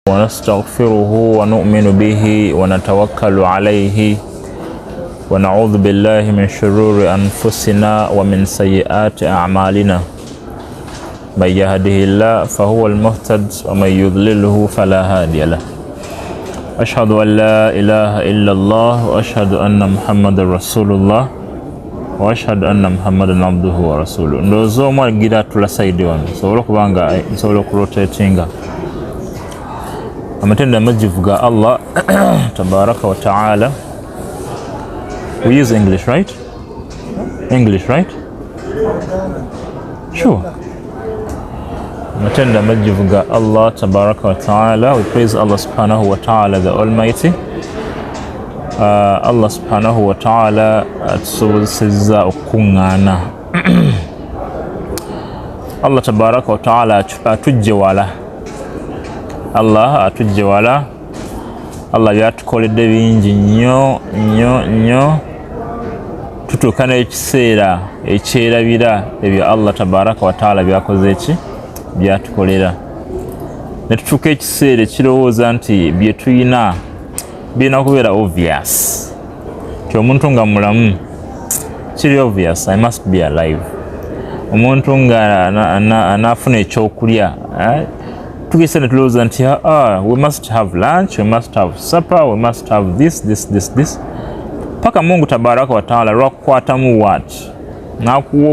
ونستغفره ونؤمن به ونتوكل عليه ونعوذ بالله من شرور أنفسنا ومن سيئات أعمالنا من يهده الله فهو المهتد ومن يضلله فلا هادي له أشهد أن لا إله إلا الله وأشهد أن محمد رسول الله وأشهد أن محمد عبده ورسوله ndozo mwa gira tula side one so lokubanga so lokurotatinga amatenda majivuga Allah tabaraka wa taala. We use English, right? English, right? Sure. Amatenda majivuga Allah tabaraka wa taala. We praise Allah subhanahu wa taala the Almighty. Allah subhanahu wa taala atusobozesezza okungana. Allah tabaraka wa taala atujje wala. Allah atujje wala. Allah byatukoledde bingi nnyo tutuukana ekiseera ekyerabira ebyo Allah tabaraka wa taala byakoze eki byatukolera ne tutuuka ekiseera ekirowooza nti bye tuyina birina kubeera obvious ti omuntu nga mulamu kiri obvious, I must be alive. Omuntu nga anaafuna ekyokulya tugese ne tulowooza nti we must have lunch, we must have supper, we must have this paka Mungu tabaraka wa taala lwakukwatamu wati n'akuwa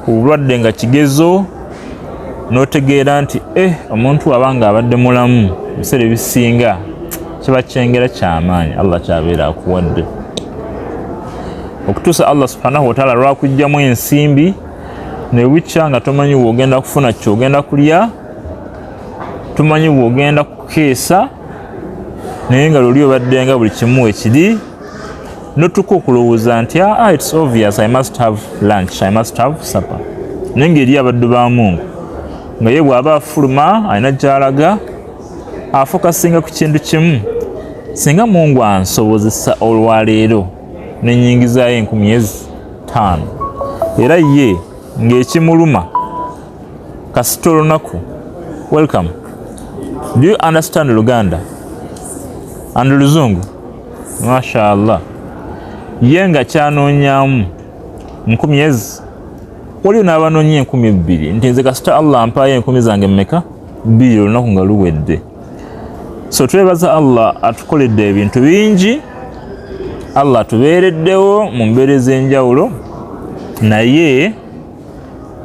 obulwadde nga kigezo n'otegeera nti omuntu abanga abadde mulamu ebiseera ebisinga kiba kyengera kyamaanyi Allah kyabeera akuwadde okutuusa Allah subhanahu wa taala lwakugjamu ensimbi ne bukya nga tomanyi bw'ogenda kufuna kyogenda kulya, tumanyi bw'ogenda kukeesa naye nga luli obadde nga buli kimu ekiri notuka okulowooza nti it's obvious, I must have lunch, I must have supper. Naye ng'eri abaddu ba Mungu nga ye bw'aba afuluma alina gy'alaga afokasinga ku kintu kimu. Singa Mungu ansobozesa olwaleero n'ennyingizaayo 5,000 era ye ng'ekimuluma kasita olunaku. Welcome. Do you understand Luganda and Luzungu? Mashallah. Ye nga kyanoonyaamu 10,000 waliwo n'abanoonya 2,000 nti nze kasita Allah ampaayo 10,000 zange mmeka 2 olunaku nga luwedde. So twebaza Allah atukoledde ebintu bingi. Allah atubeereddewo mu mbeera ez'enjawulo naye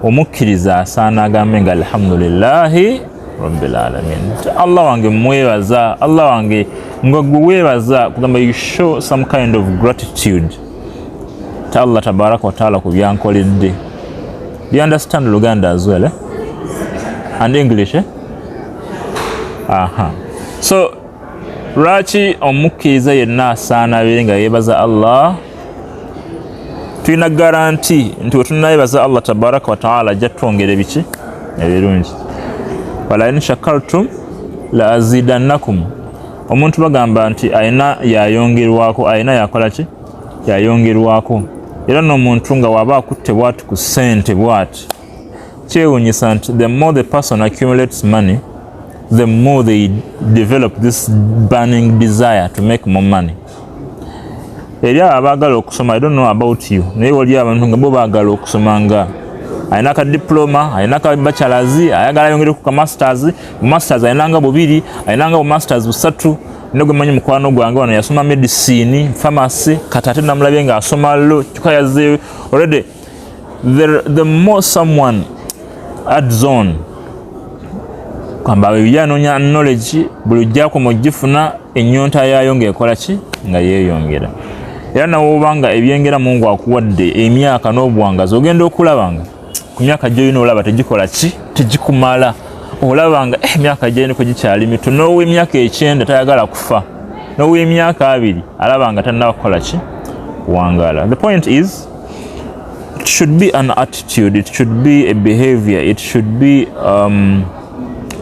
omukkiriza asaana agambe nga alhamdulillahi rabbil alamin. Allah wange mwebaza, Allah wange nga gwe weebaza kugamba you show some kind of gratitude to Allah tabaraka wa taala ku byankoledde. Do you understand Luganda as well, and English, So lwaki omukkiriza yenna asaana abeere nga yeebaza Allah? Tulina garanti nti wetunayebaza Allah tabaraka wa taala ajja twongera ebiki ebirungi. Wala in shakartum la azidannakum. Omuntu bagamba nti ayina yayongerwako, ayina yakola ki yayongerwako. Era n'omuntu nga waba akutte bwati ku ssente bwati kyewuunyisa nti the more the person accumulates money, the more they develop this burning desire to make more money. Eri abaagala okusoma, I don't know about you, naye wali abantu nga bo baagala okusoma nga ayina ka diploma, ayina ka bachelors, ayagala yongere ku ka masters, masters ayina nga 2, ayina nga masters 3. Nogwe manyi mukwano gwange wano yasoma medicine, pharmacy, katate namulabye nga asoma law, kyuka yazze already. The more someone adds on kwamba yanoonya knowledge, buli gyako mugifuna ennyonta yayo ng'ekola ki nga yeeyongera. Era nawe obanga ebyengera Mungu akuwadde emyaka n'obuwangazi ogenda okulabanga ku myaka gy'olina olaba tegikola ki tegikumala. Olabanga emyaka gy'olina ko gikyali mito. N'ow'emyaka 9 tayagala kufa, n'ow'emyaka 2 alabanga tannaba kukola ki kuwangaala. The point is it should be an attitude, it should be a behavior, it should be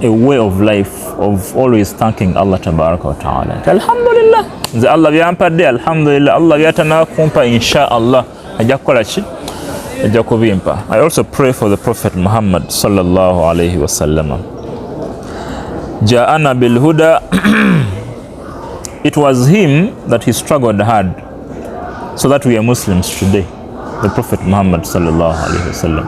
a way of life of always thanking Allah tabaraka wa ta'ala. Alhamdulillah, nze Allah byampadde, alhamdulillah. Allah byatanaba kumpa insha Allah ajja kukola ki ajja kubimpa. I also pray for the Prophet Muhammad sallallahu alayhi wa sallam. Ja'ana bil huda. It was him that he struggled hard so that we are Muslims today. The Prophet Muhammad sallallahu alaihi wasallam.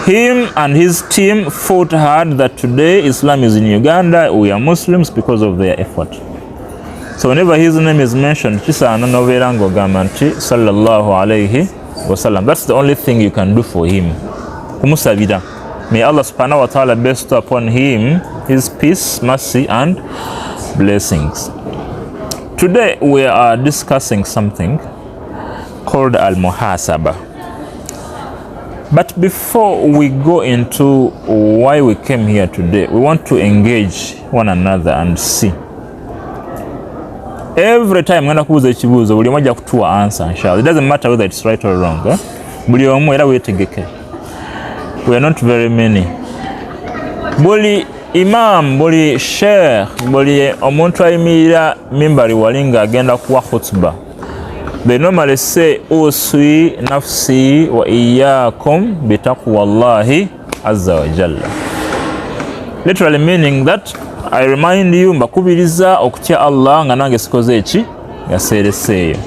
Him and his team fought hard that today Islam is in Uganda, we are Muslims because of their effort. So whenever his name is mentioned, sallallahu alaihi wasallam, that's the only thing you can do for him. Kumusabida. May Allah subhanahu wa ta'ala bestow upon him his peace, mercy and blessings. Today we are discussing something called al-Muhaasabah. But before we go into why we came here today, we want to engage one another and see. Every time ngana kubuza ekibuuzo buli mmoja kutuwa answer inshallah. It doesn't matter whether it's right or wrong. Buli omu era weetegeke. We are not very many. Buli imam, buli sheikh, buli omuntu ayimirira mimbari walinga agenda kuwa khutba. They normally say, Uswi nafsi wa iyyakum bitaqwallahi azza wa jalla. Literally meaning that I remind you, mbakubiriza okutya Allah nga nange sikoze eki yasereseeyo.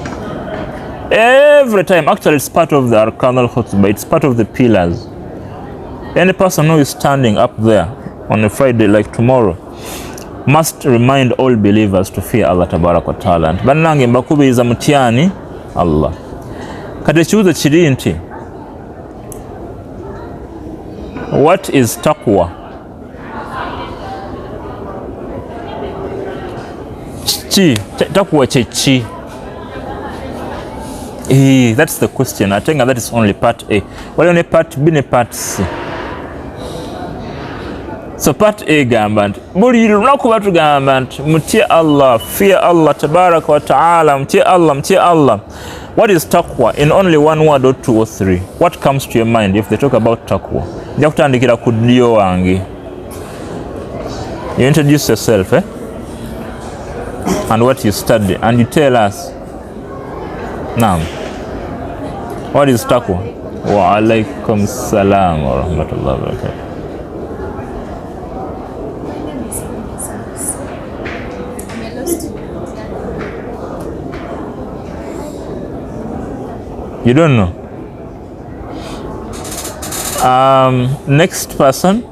Every time, actually it's part of the arkan al-khutbah, it's part of the pillars. Any person who is standing up there on a Friday like tomorrow must remind all believers to fear Allah tabarak wa ta'ala. Bannange mbakubiriza mutyani Allah. Kati ekibuuzo kiri nti, what is taqwa? Taqwa chechi. That's the question. I think that is only part A. Wali only part B ne part C. So part A gamba nti buli lunaku batugamba nti mutye Allah, fear Allah tabaraka wa ta'ala, mutye Allah. What is taqwa in only one word or two or three? What comes to your mind if they talk about taqwa? Nja kutandikira ku ddyo wange. You introduce yourself, and what you study, and you tell us. Naam. What is taqwa? Wa alaikum salam wa rahmatullahi wa barakatuh. You don't know? Next person.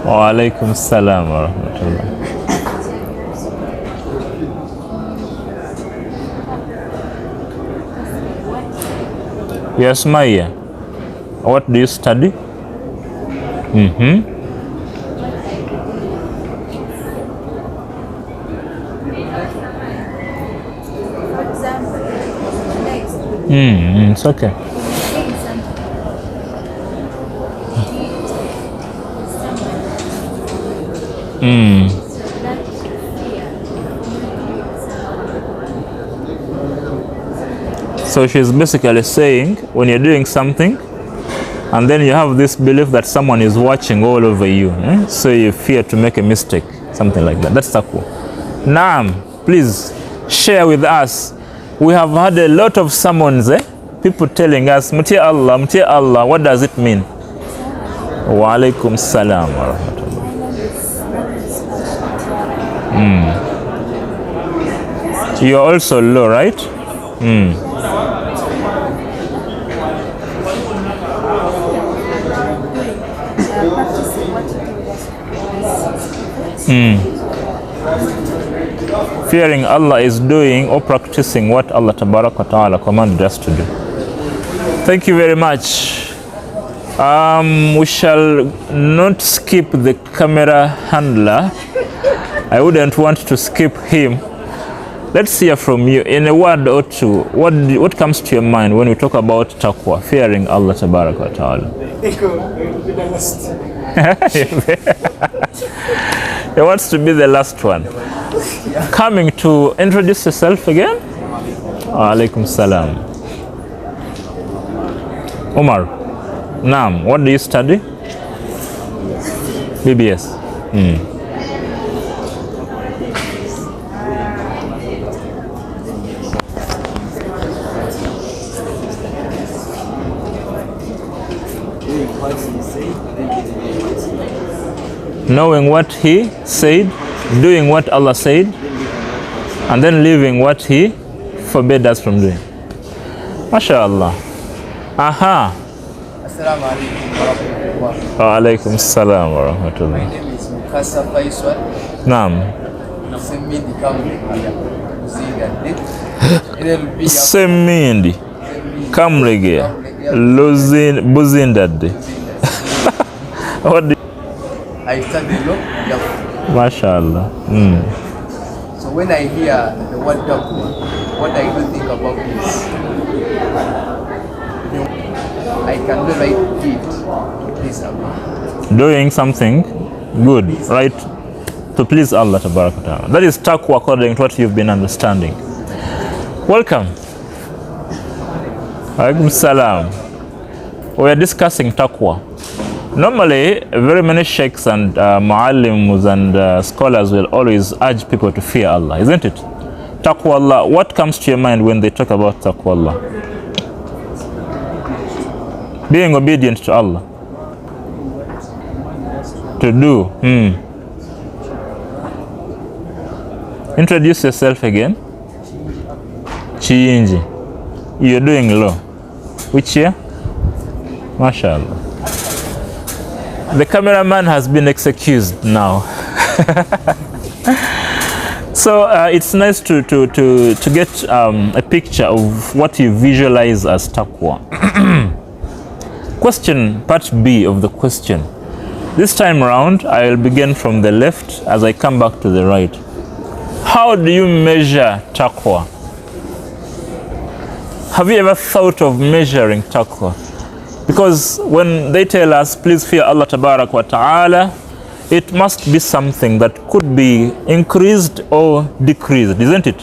Wa alaikum salam wa rahmatullah. Yes, Maya. What do you study? It's okay. So she's basically saying, when you're doing something and then you have this belief that someone is watching all over you, so you fear to make a mistake, something like that. That's taqwa. Naam, please share with us. We have had a lot of sermons, people telling us, Mutya Allah, what does it mean? Wa alaikum salam wa rahmatullah. You're also low, right? Fearing Allah is doing or practicing what Allah tabarak wa ta'ala commanded us to do. Thank you very much. We shall not skip the camera handler. I wouldn't want to skip him. Let's hear from you in a word or two. What comes to your mind when we talk about taqwa, fearing Allah tabarak wa ta'ala? He wants to be the last one. Coming to introduce yourself again. Alaikum salam. Umar. Naam, what do you study? BBS. knowing what He said, doing what Allah said, and then leaving what He forbade us from doing. MashaAllah. Aha. Assalamu alaikum wa rahmatullah. Wa alaikum salam wa rahmatullah. My name is Muhaasabah. Naam. Semindi kamrege losing buzindadde. What do I study law. MashaAllah. So when I hear the word taqwa, what I do think about is I can do right deed to please Allah. Doing something good, right, to please Allah Tabaraka wa Ta'ala. That is taqwa according to what you've been understanding. Welcome. Alaikum salam. We are discussing taqwa. Normally, very many sheikhs and muallims and scholars will always urge people to fear Allah, isn't it? Taqwa Allah. What comes to your mind when they talk about taqwa Allah? Being obedient to Allah. To do. Introduce yourself again. Chiyinji. You're doing law. Which year? MashaAllah. The cameraman has been excused now. So it's nice to get a picture of what you visualize as taqwa. Question, part B of the question. This time around, I will begin from the left as I come back to the right. How do you measure taqwa? Have you ever thought of measuring taqwa? Because when they tell us, please fear Allah Tabarak wa Ta'ala, it must be something that could be increased or decreased, isn't it?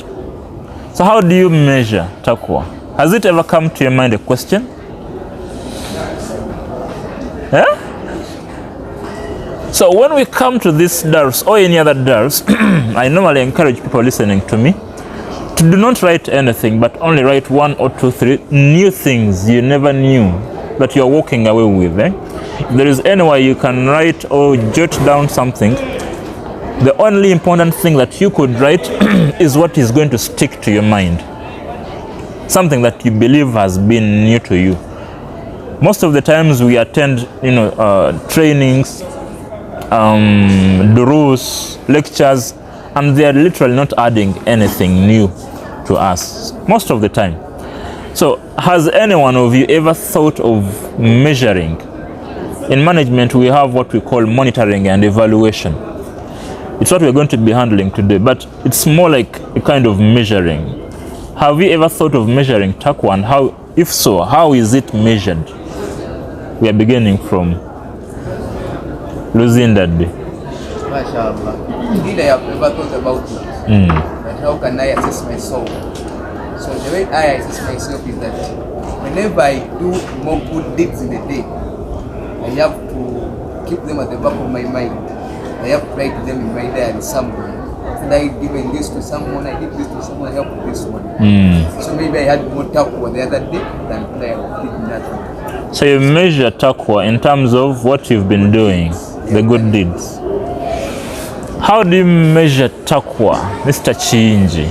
So how do you measure taqwa? Has it ever come to your mind a question? Yeah? So when we come to this dars or any other dars, I normally encourage people listening to me to do not write anything, but only write 1 or 2, 3 new things you never knew that you're walking away with. If there is any way you can write or jot down something, the only important thing that you could write is what is going to stick to your mind. Something that you believe has been new to you. Most of the times we attend, trainings, durus, lectures, and they are literally not adding anything new to us. Most of the time. So, has any one of you ever thought of measuring? In management, we have what we call monitoring and evaluation. It's what we're going to be handling today, but it's more like a kind of measuring. Have you ever thought of measuring taqwa, and how, if so, how is it measured? We are beginning from losing that day. MashaAllah. Indeed, I have never thought about it. But how can I assess myself? So the way I assess myself is that whenever I do more good deeds in the day, I have to keep them at the back of my mind. I have to write them in my diary somewhere. And I given this to someone, I did this to someone, I helped this one. So maybe I had more taqwa the other day than today I did nothing. So you measure taqwa in terms of what you've been doing, the good deeds. How do you measure taqwa, Mr. Chinji?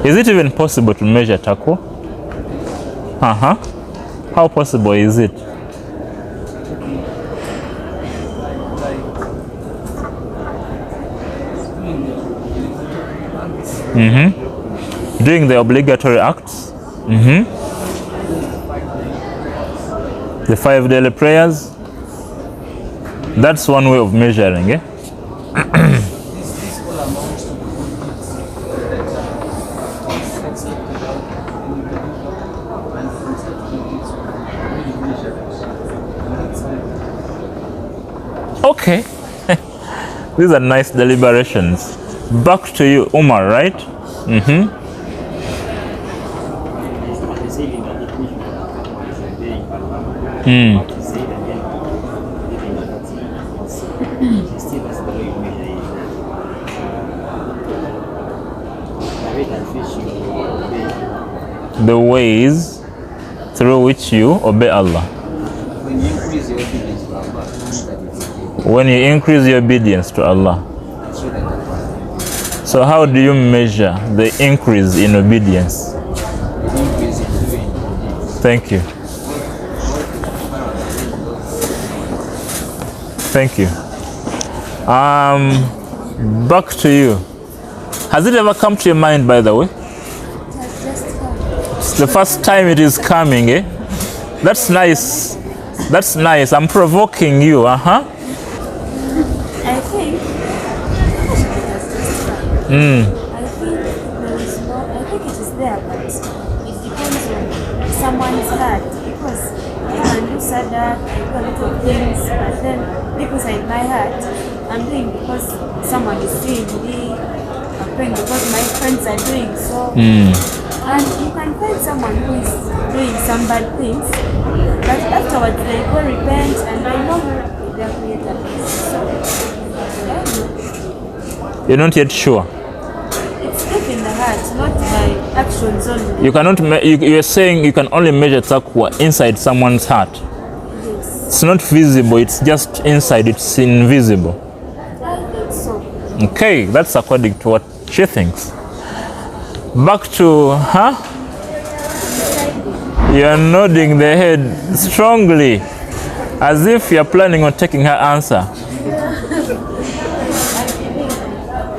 Is it even possible to measure taqwa? How possible is it? Doing the obligatory acts. The 5 daily prayers. That's one way of measuring, eh? Okay. These are nice deliberations. Back to you, Umar, right? The ways through which you obey Allah. increase your obedience to Allah, that is okay. When you increase your obedience to Allah. So that So how do you measure the increase in obedience? increase in obedience. Thank you. Thank you. Back to you. Has it ever come to your mind, by the way? It's the first time it is coming, eh? That's nice. That's nice. I'm provoking you, I think I think there is no. I think it is there, but it depends on someone's heart. Because I can do sadaq, I do a lot of things, but then deep inside my heart, I'm doing because someone is seeing me. I'm praying because my friends are doing so. And you can find someone who is doing some bad things, but afterwards they go repent and they know their creator. So I don't know. You're not yet sure. It's deep in the heart, not by actions only. You cannot. You're saying you can only measure taqwa inside someone's heart. Yes. It's not visible. It's just inside. It's invisible. I think so. Okay, that's according to what she thinks. Back to her. You're nodding the head strongly, as if you're planning on taking her answer.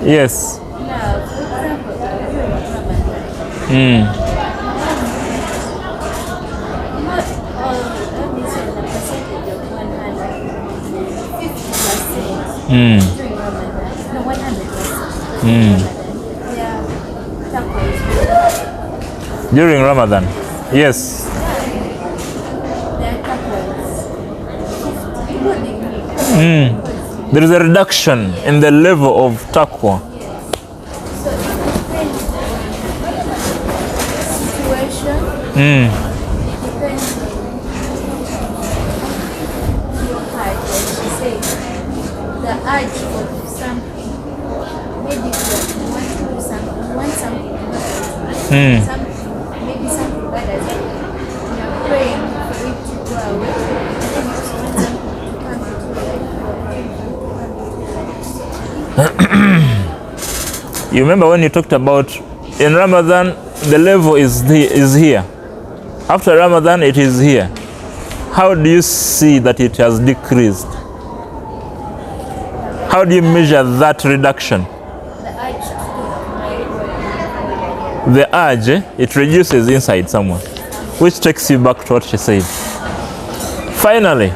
Yes. During Ramadan. Yes. There is a reduction in the level of taqwa. Situation. It depends on your heart, like she said. The urge of something. Maybe you want to do something, you want something something, maybe something bad as well. You're praying for it to go away. And then you also want something to come into your life. You remember when you talked about in Ramadan, the level is here. After Ramadan, it is here. How do you see that it has decreased? How do you measure that reduction? The urge, it reduces inside someone, which takes you back to what she said. Finally,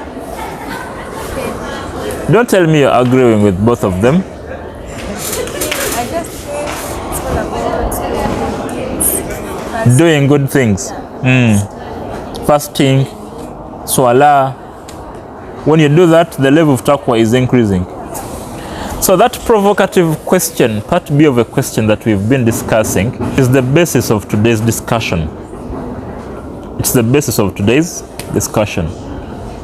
don't tell me you're agreeing with both of them. I just think it's all about Doing good things. Fasting, swala. When you do that, the level of taqwa is increasing. So that provocative question, part B of a question that we've been discussing, is the basis of today's discussion. It's the basis of today's discussion.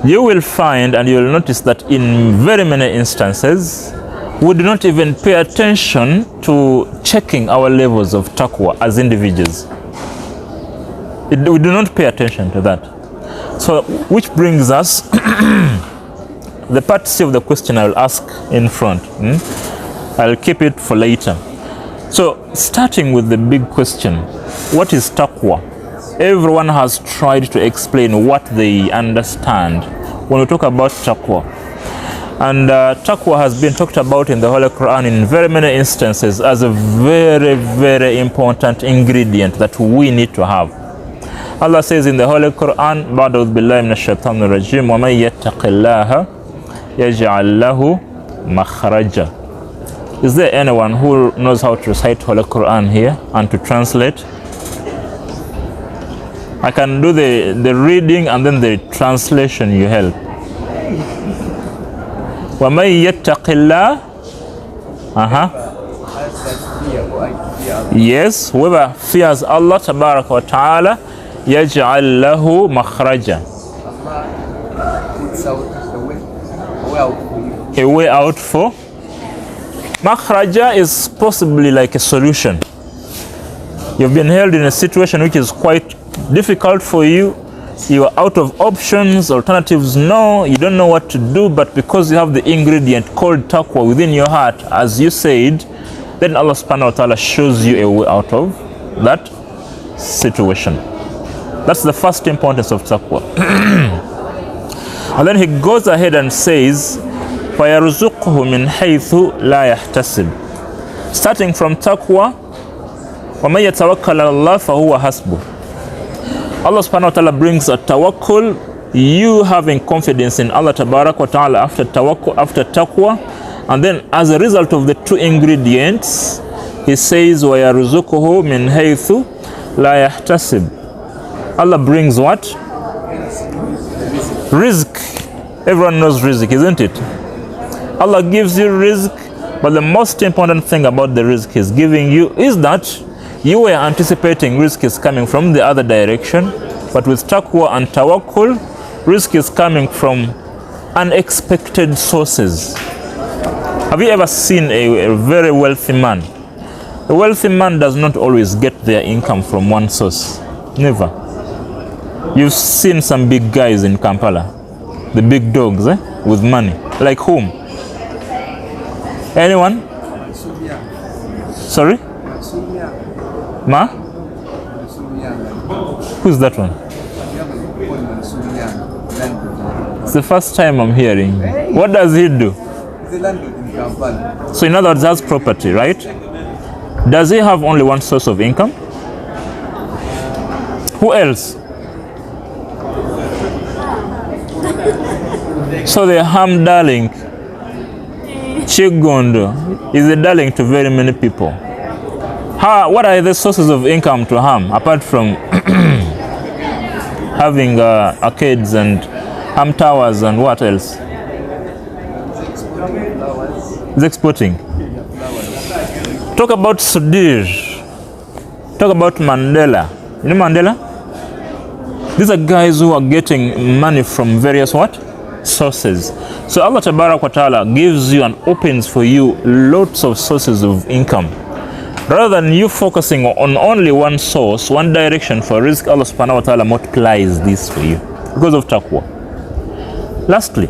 You will find and you will notice that in very many instances, we do not even pay attention to checking our levels of taqwa as individuals. We do not pay attention to that. So, which brings us the part C of the question I will ask in front. I'll keep it for later. So, starting with the big question, what is taqwa? Everyone has tried to explain what they understand when we talk about taqwa. And taqwa has been talked about in the Holy Quran in very many instances as a very, very important ingredient that we need to have. Allah says in the Holy Quran, "Ba'da'udhu billahi minash shaitanir rajim, wa man yattaqillaha yaj'al lahu makhraja." Is there anyone who knows how to recite Holy Quran here and to translate? I can do the reading and then the translation you help. Wa man yattaqillah. Yes, whoever fears Allah tabaraka wa ta'ala, yaj'al lahu makhraja. A way out for. Makhraja is possibly like a solution. You've been held in a situation which is quite difficult for you. You are out of options, alternatives, no, you don't know what to do, but because you have the ingredient called taqwa within your heart, as you said, then Allah subhanahu wa ta'ala shows you a way out of that situation. That's the first importance of taqwa. And then he goes ahead and says, فَيَرْزُقْهُ مِنْ حَيْثُ لَا يَحْتَسِبُ. Starting from taqwa, وَمَنْ يَتَوَكَّلَ عَلَى اللَّهِ فَهُوَ حَسْبُهُ. Allah subhanahu wa ta'ala brings a tawakkul, you having confidence in Allah tabarak wa ta'ala after tawakkul, after taqwa, and then as a result of the two ingredients, he says, وَيَرْزُقُهُ مِنْ حَيْثُ لَا يَحْتَسِبُ. Allah brings what? Rizq. Everyone knows rizq, isn't it? Allah gives you rizq, but the most important thing about the rizq He's giving you is that you were anticipating rizq is coming from the other direction, but with taqwa and tawakkul, rizq is coming from unexpected sources. Have you ever seen a very wealthy man? A wealthy man does not always get their income from one source. Never. You've seen some big guys in Kampala, the big dogs, with money. Like whom? Anyone? Sorry? Ma? Who's that one? It's the first time I'm hearing. What does he do? So in other words, he has property, right? Does he have only one source of income? Who else? So the Ham darling, Chigondo, is a darling to very many people. What are the sources of income to Ham apart from having arcades and Ham towers and what else? It's exporting. Talk about Sudir. Talk about Mandela. You know Mandela? These are guys who are getting money from various what? Sources. So Allah Tabarak wa Ta'ala gives you and opens for you lots of sources of income. Rather than you focusing on only one source, one direction for rizq, Allah subhanahu wa ta'ala multiplies this for you because of taqwa. Lastly,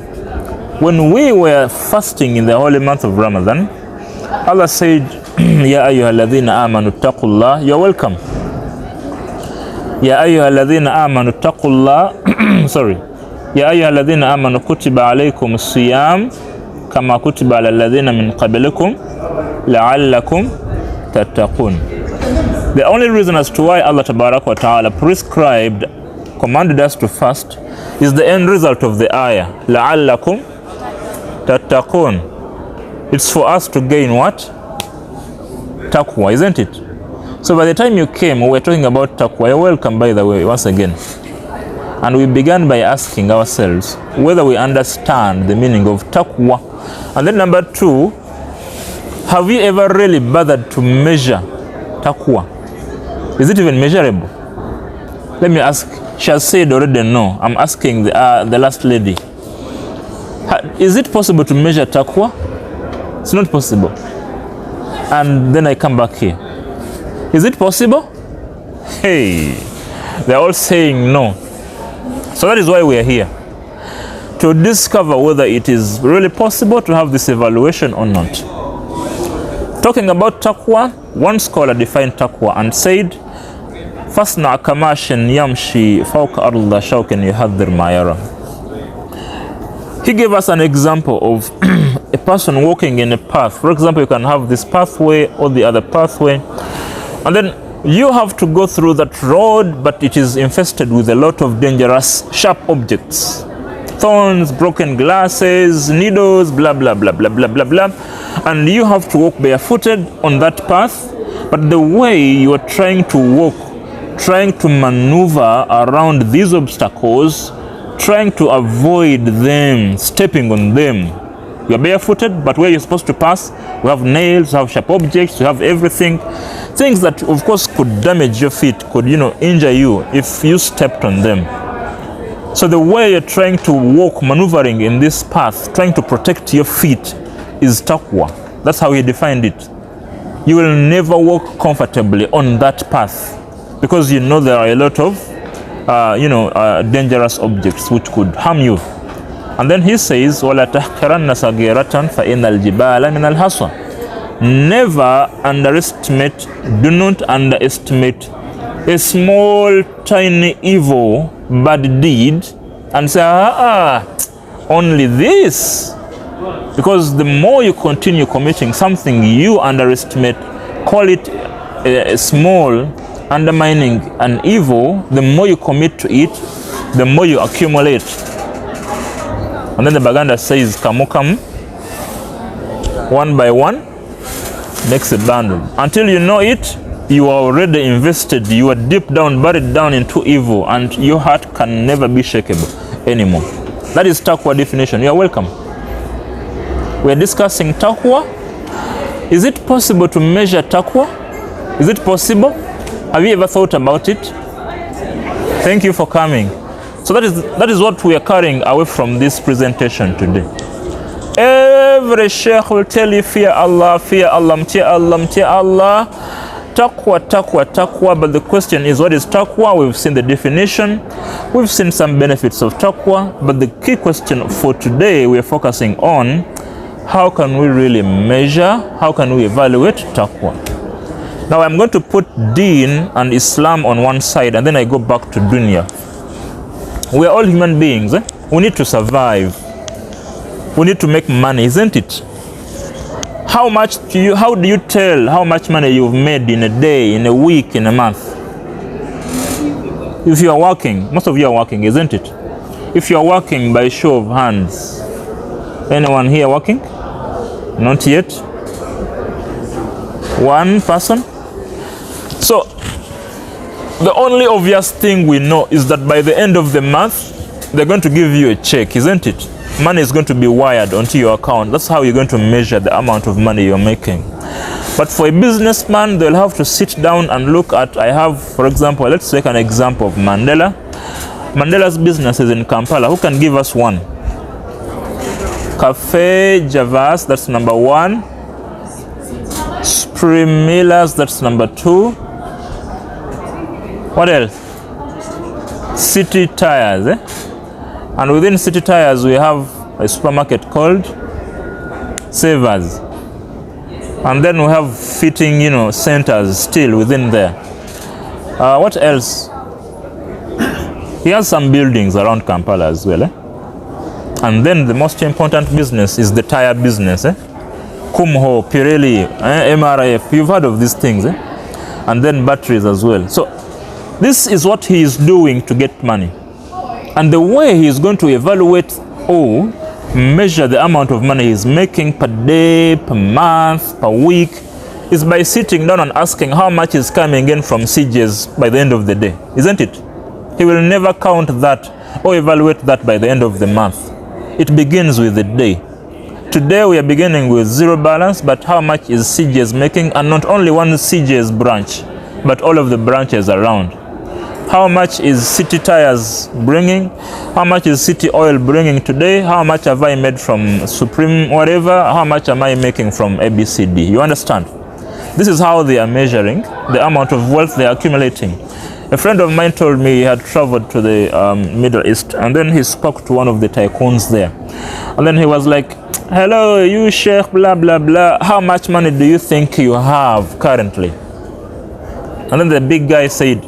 when we were fasting in the holy month of Ramadan, Allah said, Ya ayyuhalladhina amanu taqullah, you're welcome. Ya ayyuhalladhina amanu taqullah, sorry. Ya ayyuhalladhina amanu kutiba alaykum as-siyam kama kutiba ala alladhina min qablikum la'allakum tattaqun. The only reason as to why Allah Tabarak wa Ta'ala prescribed, commanded us to fast, is the end result of the ayah. لَعَلَّكُمْ تَتَّقُونَ. It's for us to gain what? Taqwa, isn't it? So by the time you came, we were talking about taqwa. You're welcome, by the way, once again. And we began by asking ourselves whether we understand the meaning of taqwa. And then number two, have you ever really bothered to measure taqwa? Is it even measurable? Let me ask. She has said already no. I'm asking the last lady. Is it possible to measure taqwa? It's not possible. And then I come back here. Is it possible? Hey, they're all saying no. So that is why we are here. To discover whether it is really possible to have this evaluation or not. Talking about taqwa, one scholar defined taqwa and said, فَاسْنَعْ كَمَاشٍ يَمْشِي فَوْقَ أَرْضَ شَوْكٍ يُحَذِّرْ مَا يَرَى. He gave us an example of a person walking in a path. For example, you can have this pathway or the other pathway, and then you have to go through that road, but it is infested with a lot of dangerous, sharp objects. Thorns, broken glasses, needles, blah, blah, blah, blah, blah, blah, blah. And you have to walk barefooted on that path, but the way you are trying to walk, trying to maneuver around these obstacles, trying to avoid them, stepping on them. You are barefooted, but where you're supposed to pass, we have nails, we have sharp objects, we have everything. Things that, of course, could damage your feet, could, injure you if you stepped on them. So the way you're trying to walk, maneuvering in this path, trying to protect your feet, is taqwa. That's how he defined it. You will never walk comfortably on that path because there are a lot of dangerous objects which could harm you. And then he says, وَلَا تَحْكَرَنَّ صَغِيرَةً فَإِنَّ الْجِبَالَ مِنَ الْحَصَى. Never underestimate, do not underestimate a small, tiny, evil, bad deed and say, only this. Because the more you continue committing something you underestimate, call it a small, undermining an evil, the more you commit to it, the more you accumulate. And then the Baganda says, kamu one by one makes a bundle. Until you know it, you are already invested, you are deep down, buried down into evil, and your heart can never be shakeable anymore. That is taqwa definition. You are welcome. We are discussing taqwa. Is it possible to measure taqwa? Is it possible? Have you ever thought about it? Thank you for coming. So that is what we are carrying away from this presentation today. Every sheikh will tell you, fear Allah, fear Allah, fear Allah, fear Allah. Taqwa, taqwa, taqwa. But the question is, what is taqwa? We've seen the definition. We've seen some benefits of taqwa. But the key question for today, we're focusing on how can we really measure, how can we evaluate taqwa? Now I'm going to put Deen and Islam on one side, and then I go back to Dunia. We are all human beings. We need to survive. We need to make money, isn't it? How do you tell how much money you've made in a day, in a week, in a month? If you are working, most of you are working, isn't it? If you are working, by show of hands, anyone here working? Not yet. One person. So the only obvious thing we know is that by the end of the month, they're going to give you a check, isn't it? Money is going to be wired onto your account. That's how you're going to measure the amount of money you're making. But for a businessman, they'll have to sit down and look at, for example, let's take an example of Mandela. Mandela's business is in Kampala. Who can give us one? Cafe Javas, that's number 1. Spring Millers, that's number 2. What else? City Tires, And within City Tires, we have a supermarket called Savers. And then we have fitting, centers still within there. What else? He has some buildings around Kampala as well. And then the most important business is the tire business. Kumho, Pirelli, MRF, you've heard of these things. And then batteries as well. So this is what he is doing to get money. And the way he is going to evaluate or measure the amount of money he's making per day, per month, per week, is by sitting down and asking how much is coming in from CJs by the end of the day, isn't it? He will never count that or evaluate that by the end of the month. It begins with the day. Today we are beginning with zero balance, but how much is CJs making? And not only one CJ's branch, but all of the branches around. How much is City Tires bringing? How much is City Oil bringing today? How much have I made from Supreme whatever? How much am I making from ABCD? You understand? This is how they are measuring the amount of wealth they are accumulating. A friend of mine told me he had traveled to the Middle East, and then he spoke to one of the tycoons there. And then he was like, hello, you Sheikh, blah, blah, blah. How much money do you think you have currently? And then the big guy said,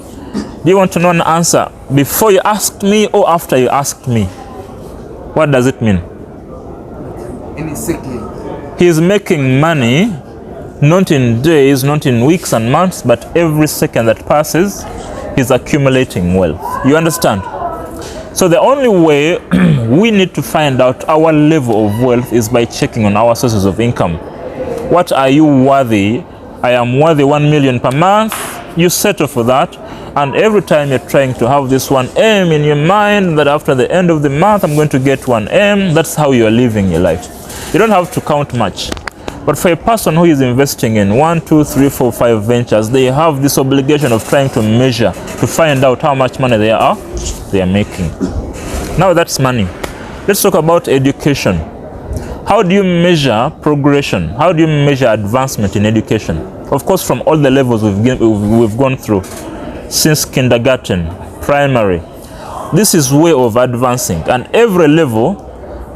do you want to know an answer before you asked me or after you asked me? What does it mean? He is making money, not in days, not in weeks and months, but every second that passes, he's accumulating wealth. You understand? So the only way we need to find out our level of wealth is by checking on our sources of income. What are you worthy? I am worthy 1 million per month. You settle for that. And every time you're trying to have this 1M in your mind, that after the end of the month, I'm going to get 1M, that's how you're living your life. You don't have to count much. But for a person who is investing in 1, 2, 3, 4, 5 ventures, they have this obligation of trying to measure, to find out how much money they are making. Now that's money. Let's talk about education. How do you measure progression? How do you measure advancement in education? Of course, from all the levels we've gone through. Since kindergarten, primary, This is way of advancing, and every level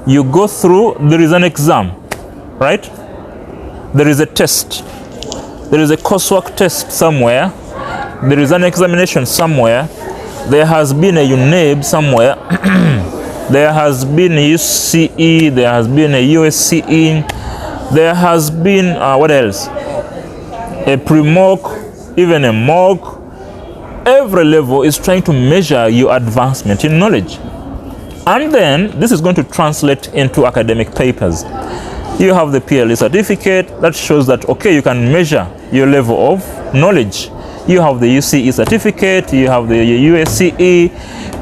you go through, there is an exam, right? There is a test. There is a coursework test somewhere. There is an examination somewhere. There has been a UNAB somewhere. There has been a UCE. There has been a USCE. There has been, what else? A pre-mock, even a mock. Every level is trying to measure your advancement in knowledge. And then this is going to translate into academic papers. You have the PLE certificate that shows that, okay, you can measure your level of knowledge. You have the UCE certificate, you have the USCE.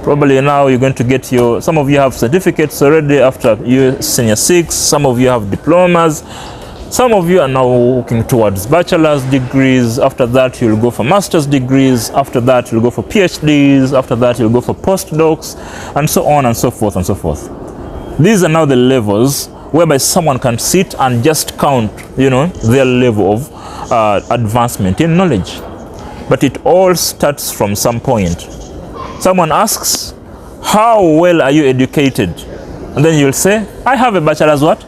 Probably now you're going to get some of you have certificates already after senior 6, some of you have diplomas. Some of you are now working towards bachelor's degrees. After that, you'll go for master's degrees. After that, you'll go for PhDs. After that, you'll go for postdocs, and so on and so forth and so forth. These are now the levels whereby someone can sit and just count, their level of advancement in knowledge. But it all starts from some point. Someone asks, how well are you educated? And then you'll say, I have a bachelor's what?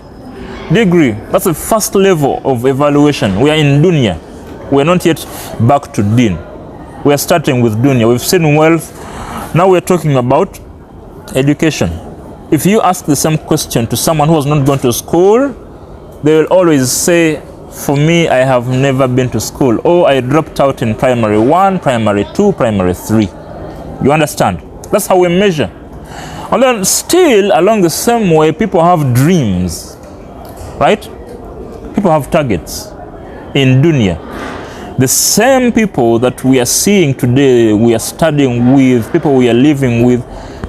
Degree. That's the first level of evaluation. We are in Dunia. We are not yet back to Deen. We are starting with Dunia. We've seen wealth. Now we're talking about education. If you ask the same question to someone who has not gone to school, they will always say, for me, I have never been to school. Oh, I dropped out in primary 1, primary 2, primary 3. You understand? That's how we measure. And then still, along the same way, people have dreams. Right? People have targets in Dunia. The same people that we are seeing today, we are studying with, people we are living with,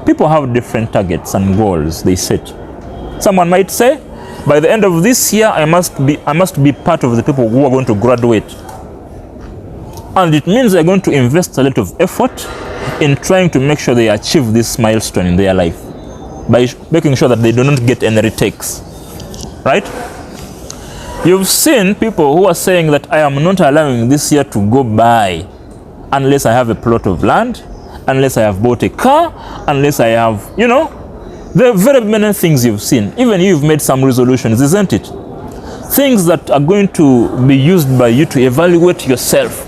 people have different targets and goals they set. Someone might say, by the end of this year, I must be part of the people who are going to graduate. And it means they're going to invest a lot of effort in trying to make sure they achieve this milestone in their life by making sure that they do not get any retakes. Right? You've seen people who are saying that I am not allowing this year to go by unless I have a plot of land, unless I have bought a car, unless I have, there are very many things you've seen. Even you've made some resolutions, isn't it? Things that are going to be used by you to evaluate yourself.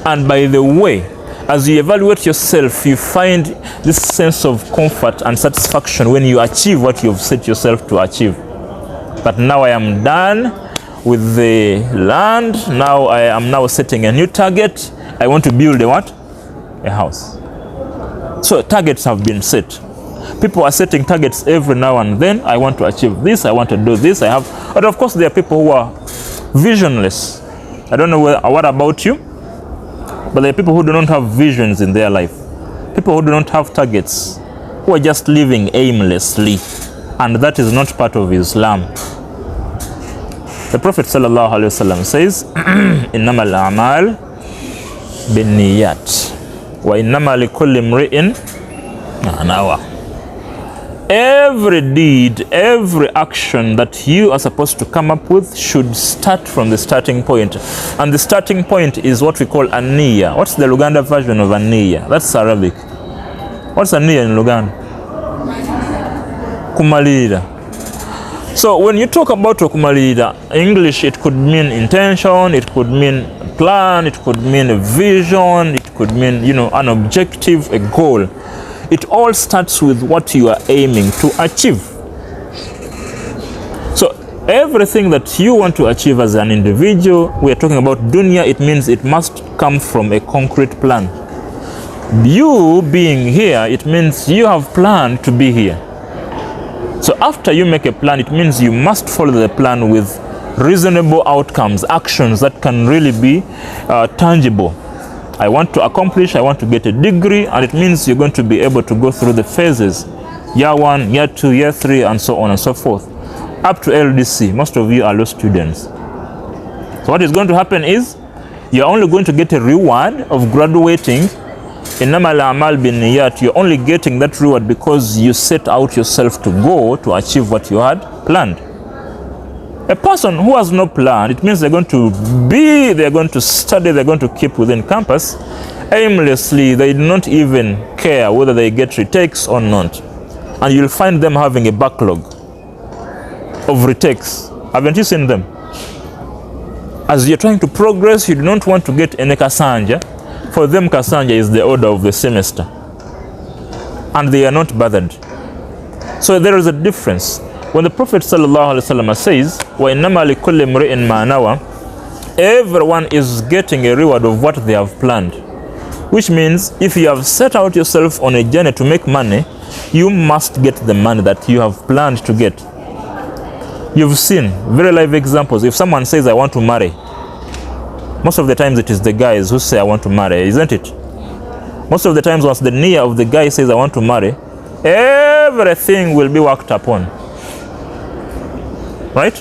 And by the way, as you evaluate yourself, you find this sense of comfort and satisfaction when you achieve what you've set yourself to achieve. But now I am done with the land. Now I am now setting a new target. I want to build a what? A house. So targets have been set. People are setting targets every now and then. I want to achieve this. I want to do this. But of course, there are people who are visionless. I don't know what about you, but there are people who do not have visions in their life. People who do not have targets, who are just living aimlessly. And that is not part of Islam. The Prophet ﷺ says, إِنَّمَا الْأَعْمَالِ بِالنِّيَّاتِ وَإِنَّمَا لِكُلِّ امْرِئٍ مَا نَوَى. Every deed, every action that you are supposed to come up with should start from the starting point. And the starting point is what we call an-niyya. What's the Luganda version of an-niyya? That's Arabic. What's an-niyya in Luganda? Kumalira. So when you talk about kumalira, English, it could mean intention, it could mean plan, it could mean a vision, it could mean, an objective, a goal. It all starts with what you are aiming to achieve. So everything that you want to achieve as an individual, we are talking about dunya, it means it must come from a concrete plan. You being here, it means you have planned to be here. So after you make a plan, it means you must follow the plan with reasonable outcomes, actions that can really be tangible. I want to accomplish, I want to get a degree, and it means you're going to be able to go through the phases. Year 1, year 2, year 3, and so on and so forth. Up to LDC, most of you are law students. So what is going to happen is, you're only going to get a reward of graduating. إِنَّمَا الْأَعْمَالِ بِالنِّيَّاتِ. You're only getting that reward because you set out yourself to go to achieve what you had planned. A person who has no plan, it means they're going to study, they're going to keep within campus, aimlessly. They do not even care whether they get retakes or not. And you'll find them having a backlog of retakes. Haven't you seen them? As you're trying to progress, you do not want to get any kasanja. For them, kasanja is the order of the semester. And they are not bothered. So there is a difference. When the Prophet ﷺ says, وَإِنَّمَا لِكُلِّ امْرِئٍ مَا نَوَى, everyone is getting a reward of what they have planned. Which means, if you have set out yourself on a journey to make money, you must get the money that you have planned to get. You've seen very live examples. If someone says, I want to marry, most of the times it is the guys who say, I want to marry, isn't it? Most of the times once the niyyah of the guy says, I want to marry, everything will be worked upon. Right?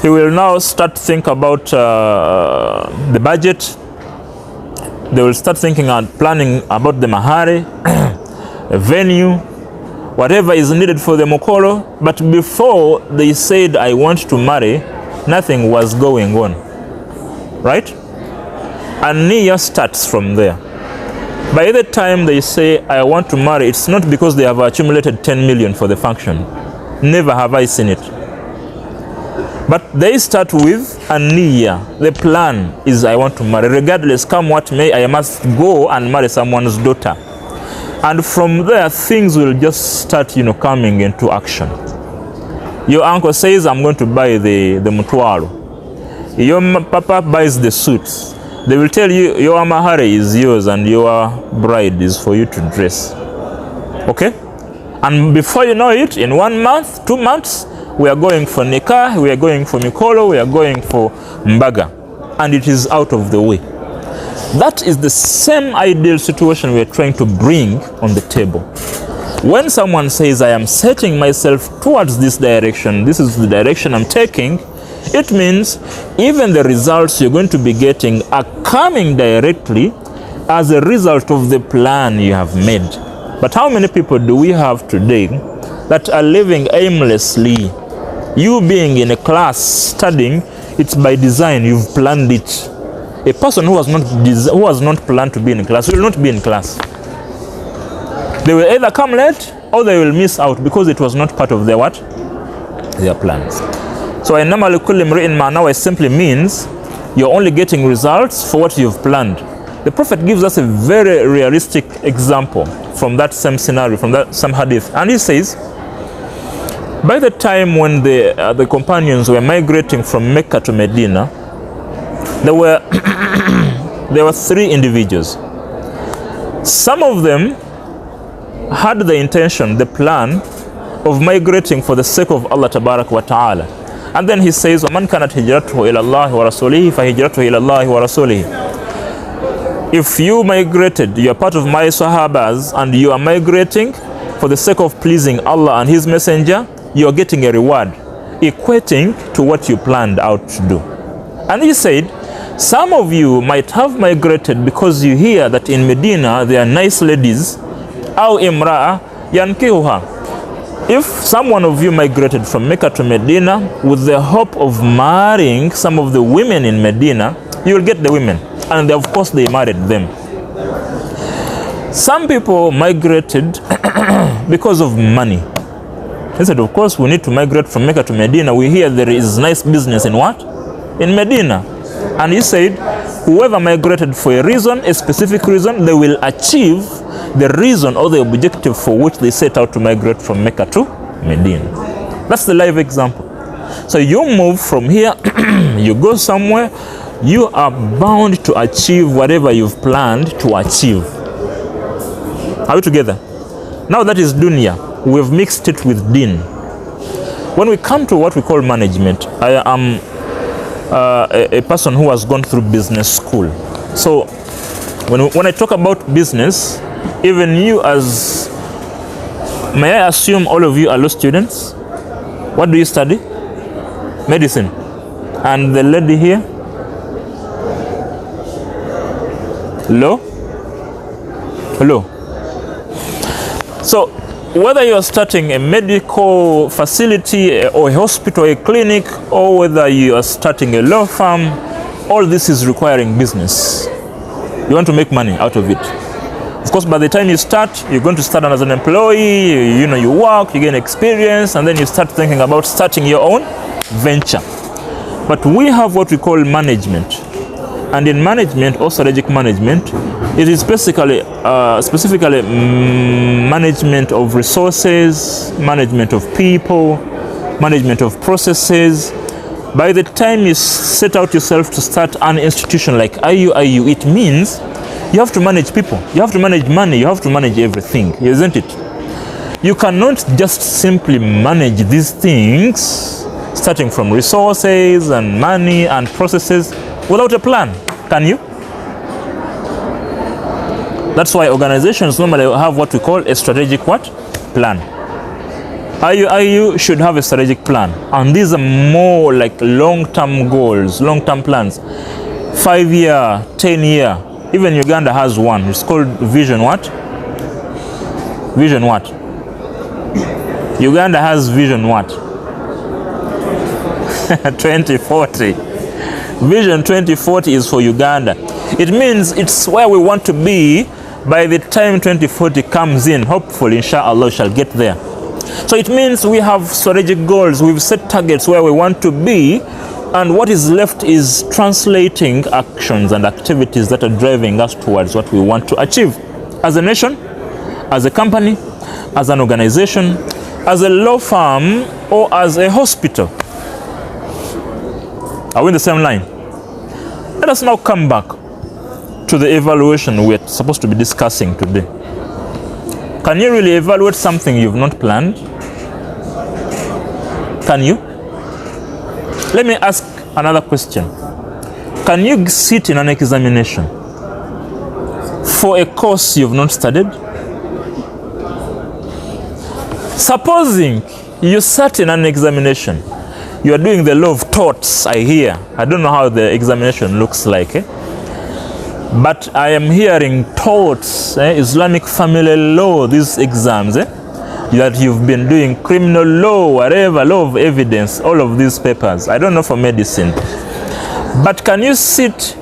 He will now start think about the budget. They will start thinking and planning about the mahari, a venue, whatever is needed for the mokolo. But before they said, I want to marry, nothing was going on. Right? And niyyah starts from there. By the time they say, I want to marry, it's not because they have accumulated 10 million for the function. Never have I seen it. But they start with a niyyah. The plan is, I want to marry. Regardless, come what may, I must go and marry someone's daughter. And from there, things will just start, coming into action. Your uncle says, I'm going to buy the mutwaro. Your papa buys the suits. They will tell you, your mahari is yours and your bride is for you to dress. Okay? And before you know it, in 1 month, 2 months, we are going for nikah, we are going for mikolo, we are going for mbaga. And it is out of the way. That is the same ideal situation we are trying to bring on the table. When someone says, I am setting myself towards this direction, this is the direction I'm taking, it means even the results you're going to be getting are coming directly as a result of the plan you have made. But how many people do we have today that are living aimlessly? You being in a class studying, it's by design, you've planned it. A person who has not planned to be in class will not be in class. They will either come late or they will miss out because it was not part of their what? Their plans. So إِنَّمَا لِكُلِّ امْرِئٍ مَا نَوَى simply means you're only getting results for what you've planned. The Prophet gives us a very realistic example from that same scenario, from that same hadith. And he says, by the time when the companions were migrating from Mecca to Medina, there were 3 individuals. Some of them had the intention, the plan of migrating for the sake of Allah Tabarak wa Ta'ala. And then he says, وَمَنْ كَانَتْ هِجْرَتُهُ إِلَى اللَّهِ وَرَسُولِهِ فَهِجْرَتُهُ إِلَى اللَّهِ وَرَسُولِهِ. If you migrated, you are part of my Sahabas, and you are migrating for the sake of pleasing Allah and His Messenger, you are getting a reward, equating to what you planned out to do. And he said, some of you might have migrated because you hear that in Medina there are nice ladies, أو امرأة ينكحها. If someone of you migrated from Mecca to Medina with the hope of marrying some of the women in Medina, you will get the women. And of course they married them. Some people migrated because of money. He said, of course we need to migrate from Mecca to Medina. We hear there is nice business in what? In Medina. And he said, whoever migrated for a reason, a specific reason, they will achieve the reason or the objective for which they set out to migrate from Mecca to Medina. That's the live example. So you move from here, you go somewhere, you are bound to achieve whatever you've planned to achieve. Are we together? Now that is dunya. We've mixed it with deen. When we come to what we call management, I am a person who has gone through business school. So when I talk about business, even you as, may I assume all of you are law students? What do you study? Medicine. And the lady here? Law? Hello. So whether you are starting a medical facility or a hospital, a clinic, or whether you are starting a law firm, all this is requiring business. You want to make money out of it. Of course, by the time you start, you're going to start as an employee, you work, you gain experience, and then you start thinking about starting your own venture. But we have what we call management. And in management, or strategic management, it is specifically management of resources, management of people, management of processes. By the time you set out yourself to start an institution like IUIU, it means you have to manage people, you have to manage money, you have to manage everything, isn't it? You cannot just simply manage these things, starting from resources and money and processes, without a plan, can you? That's why organizations normally have what we call a strategic plan. IUIU should have a strategic plan, and these are more like long-term goals, long-term plans, 5-year, 10-year. Even Uganda has one. It's called Vision what? Vision what? Uganda has Vision what? 2040. Vision 2040 is for Uganda. It means it's where we want to be by the time 2040 comes in. Hopefully, inshallah, we shall get there. So it means we have strategic goals. We've set targets where we want to be, and what is left is translating actions and activities that are driving us towards what we want to achieve as a nation, as a company, as an organization, as a law firm, or as a hospital. Are we in the same line? Let us now come back to the evaluation we're supposed to be discussing today. Can you really evaluate something you've not planned? Can you? Let me ask another question. Can you sit in an examination for a course you've not studied? Supposing you sat in an examination, you are doing the law of torts, I hear. I don't know how the examination looks like, but I am hearing torts, Islamic family law, these exams, that you've been doing criminal law, whatever, law of evidence, all of these papers. I don't know for medicine. But can you sit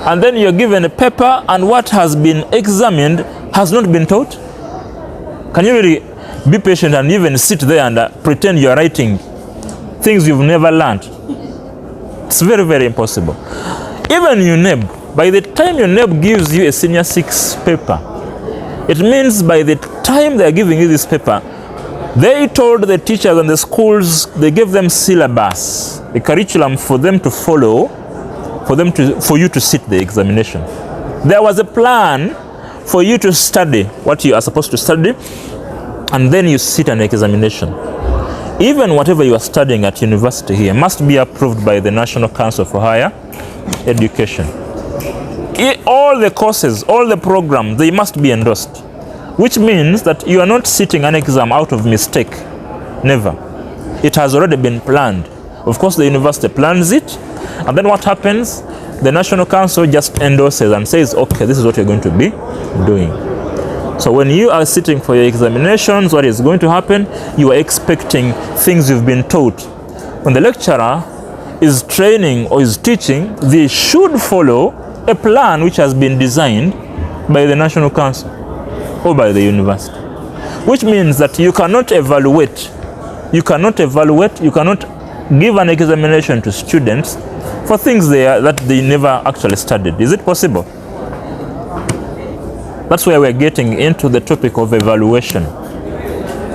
and then you're given a paper and what has been examined has not been taught? Can you really be patient and even sit there and pretend you're writing things you've never learned? It's very, very impossible. Even UNEB, by the time UNEB gives you a senior 6 paper, it means by the time they're giving you this paper, they told the teachers and the schools, they gave them syllabus, a curriculum for them to follow, for you to sit the examination. There was a plan for you to study what you are supposed to study, and then you sit an examination. Even whatever you are studying at university here must be approved by the National Council for Higher Education. All the courses, all the programs, they must be endorsed, which means that you are not sitting an exam out of mistake. Never. It has already been planned. Of course, the university plans it, and then what happens? The National Council just endorses and says, okay, this is what you're going to be doing. So when you are sitting for your examinations, what is going to happen? You are expecting things you've been taught. When the lecturer is training or is teaching, they should follow a plan which has been designed by the National Council or by the university. Which means that you cannot evaluate, you cannot give an examination to students for things that they never actually studied. Is it possible? That's why we're getting into the topic of evaluation.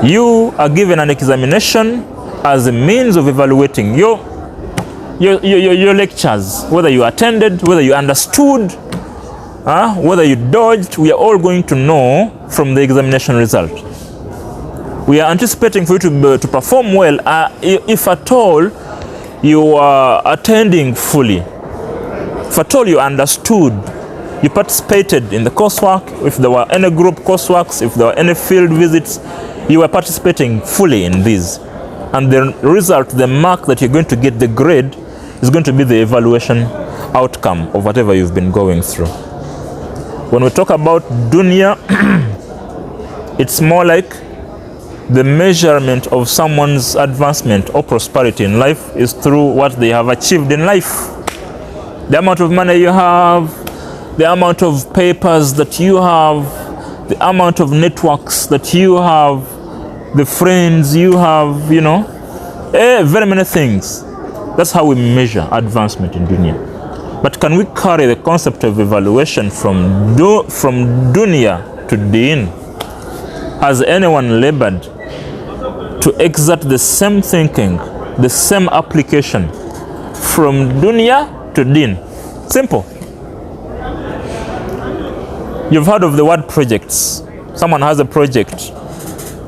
You are given an examination as a means of evaluating your lectures, whether you attended, whether you understood, whether you dodged. We are all going to know from the examination result. We are anticipating for you to perform well if at all you are attending fully, if at all you understood, you participated in the coursework, if there were any group courseworks, if there were any field visits, you were participating fully in these. And the result, the mark that you're going to get, the grade, is going to be the evaluation outcome of whatever you've been going through. When we talk about Dunia, it's more like the measurement of someone's advancement or prosperity in life is through what they have achieved in life. The amount of money you have, the amount of papers that you have, the amount of networks that you have, the friends you have, you know, very many things. That's how we measure advancement in dunya. But can we carry the concept of evaluation from dunya to Deen? Has anyone labored to exert the same thinking, the same application from dunya to Deen? Simple. You've heard of the word projects. Someone has a project,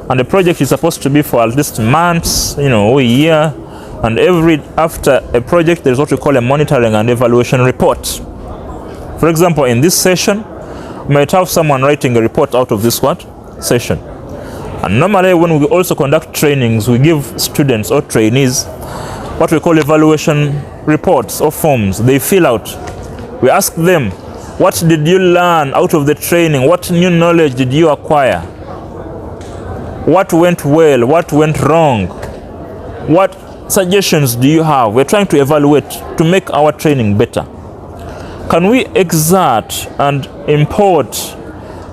and the project is supposed to be for at least months, you know, a year, and after a project there's what we call a monitoring and evaluation report. For example, in this session, we might have someone writing a report out of this session. And normally when we also conduct trainings, we give students or trainees what we call evaluation reports or forms. They fill out. We ask them, what did you learn out of the training? What new knowledge did you acquire? What went well? What went wrong? What suggestions do you have? We're trying to evaluate to make our training better. Can we exert and import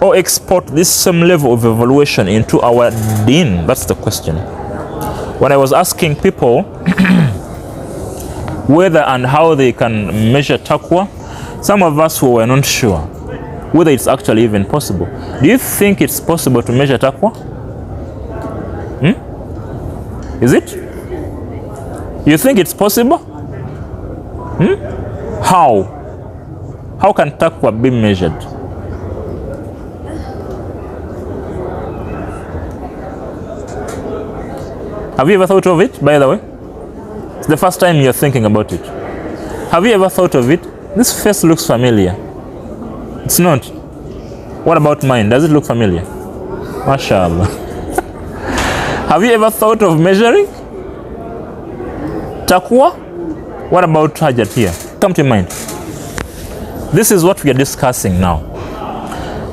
or export this same level of evaluation into our Deen? That's the question. When I was asking people whether and how they can measure taqwa, some of us who were not sure whether it's actually even possible. Do you think it's possible to measure taqwa? Is it? You think it's possible? How? How can taqwa be measured? Have you ever thought of it, by the way? It's the first time you're thinking about it. Have you ever thought of it? This face looks familiar. It's not. What about mine? Does it look familiar? MashaAllah. Have you ever thought of measuring taqwa? What about hajat here? Come to mind. This is what we are discussing now.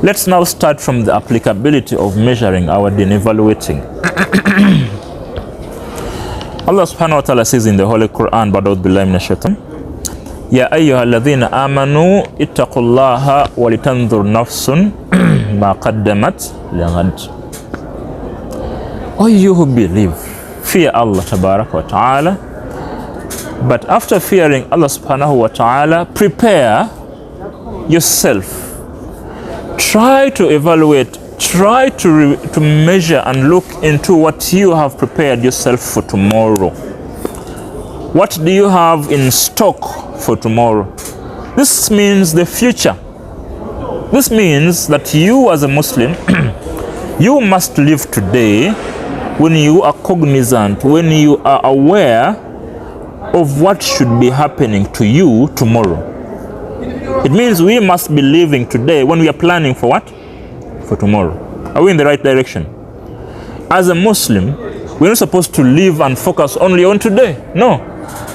Let's now start from the applicability of measuring our Deen, evaluating. Allah subhanahu wa ta'ala says in the Holy Quran, Ba'udhu billahi minash shaitan, Ya ayyuhalladhina amanu ittaqullaha wa litanzur nafsun ma qaddamat lighad. O you who believe, fear Allah tabaraka wa ta'ala, but after fearing Allah subhanahu wa ta'ala, prepare yourself. Try to evaluate, try to measure and look into what you have prepared yourself for tomorrow. What do you have in stock for tomorrow? This means the future. This means that you as a Muslim, you must live today when you are cognizant, when you are aware of what should be happening to you tomorrow. It means we must be living today when we are planning for what? For tomorrow. Are we in the right direction? As a Muslim, we're not supposed to live and focus only on today. No.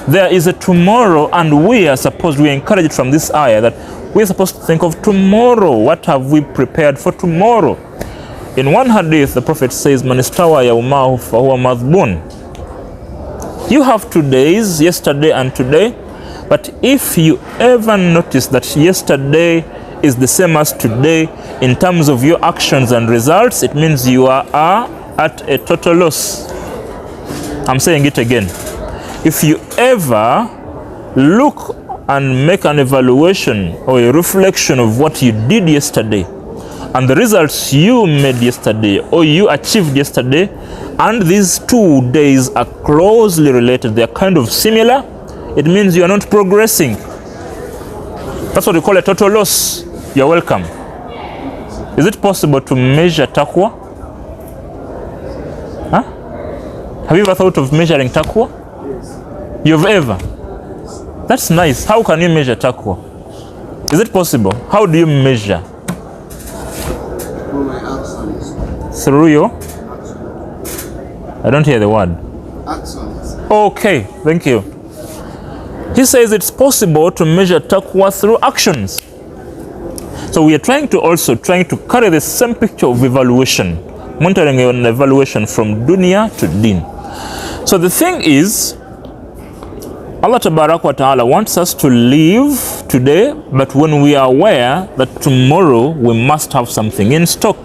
There is a tomorrow, and we are encouraged from this ayah that we're supposed to think of tomorrow. What have we prepared for tomorrow? In one hadith, the Prophet says, Man istawa yawmahu fahuwa madhbun. You have 2 days, yesterday and today, but if you ever notice that yesterday is the same as today in terms of your actions and results, it means you are at a total loss. I'm saying it again. If you ever look and make an evaluation or a reflection of what you did yesterday and the results you made yesterday or you achieved yesterday, and these 2 days are closely related, they are kind of similar, it means you are not progressing. That's what we call a total loss. You're welcome. Is it possible to measure taqwa? Huh? Have you ever thought of measuring taqwa? Yes. You've ever? That's nice. How can you measure taqwa? Is it possible? How do you measure? Through my actions. Through your? I don't hear the word. Actions. Okay, thank you. He says it's possible to measure taqwa through actions. So we are trying to carry the same picture of evaluation, monitoring and evaluation from dunya to Deen. So the thing is, Allah Tabarak wa Ta'ala wants us to live today, but when we are aware that tomorrow we must have something in stock.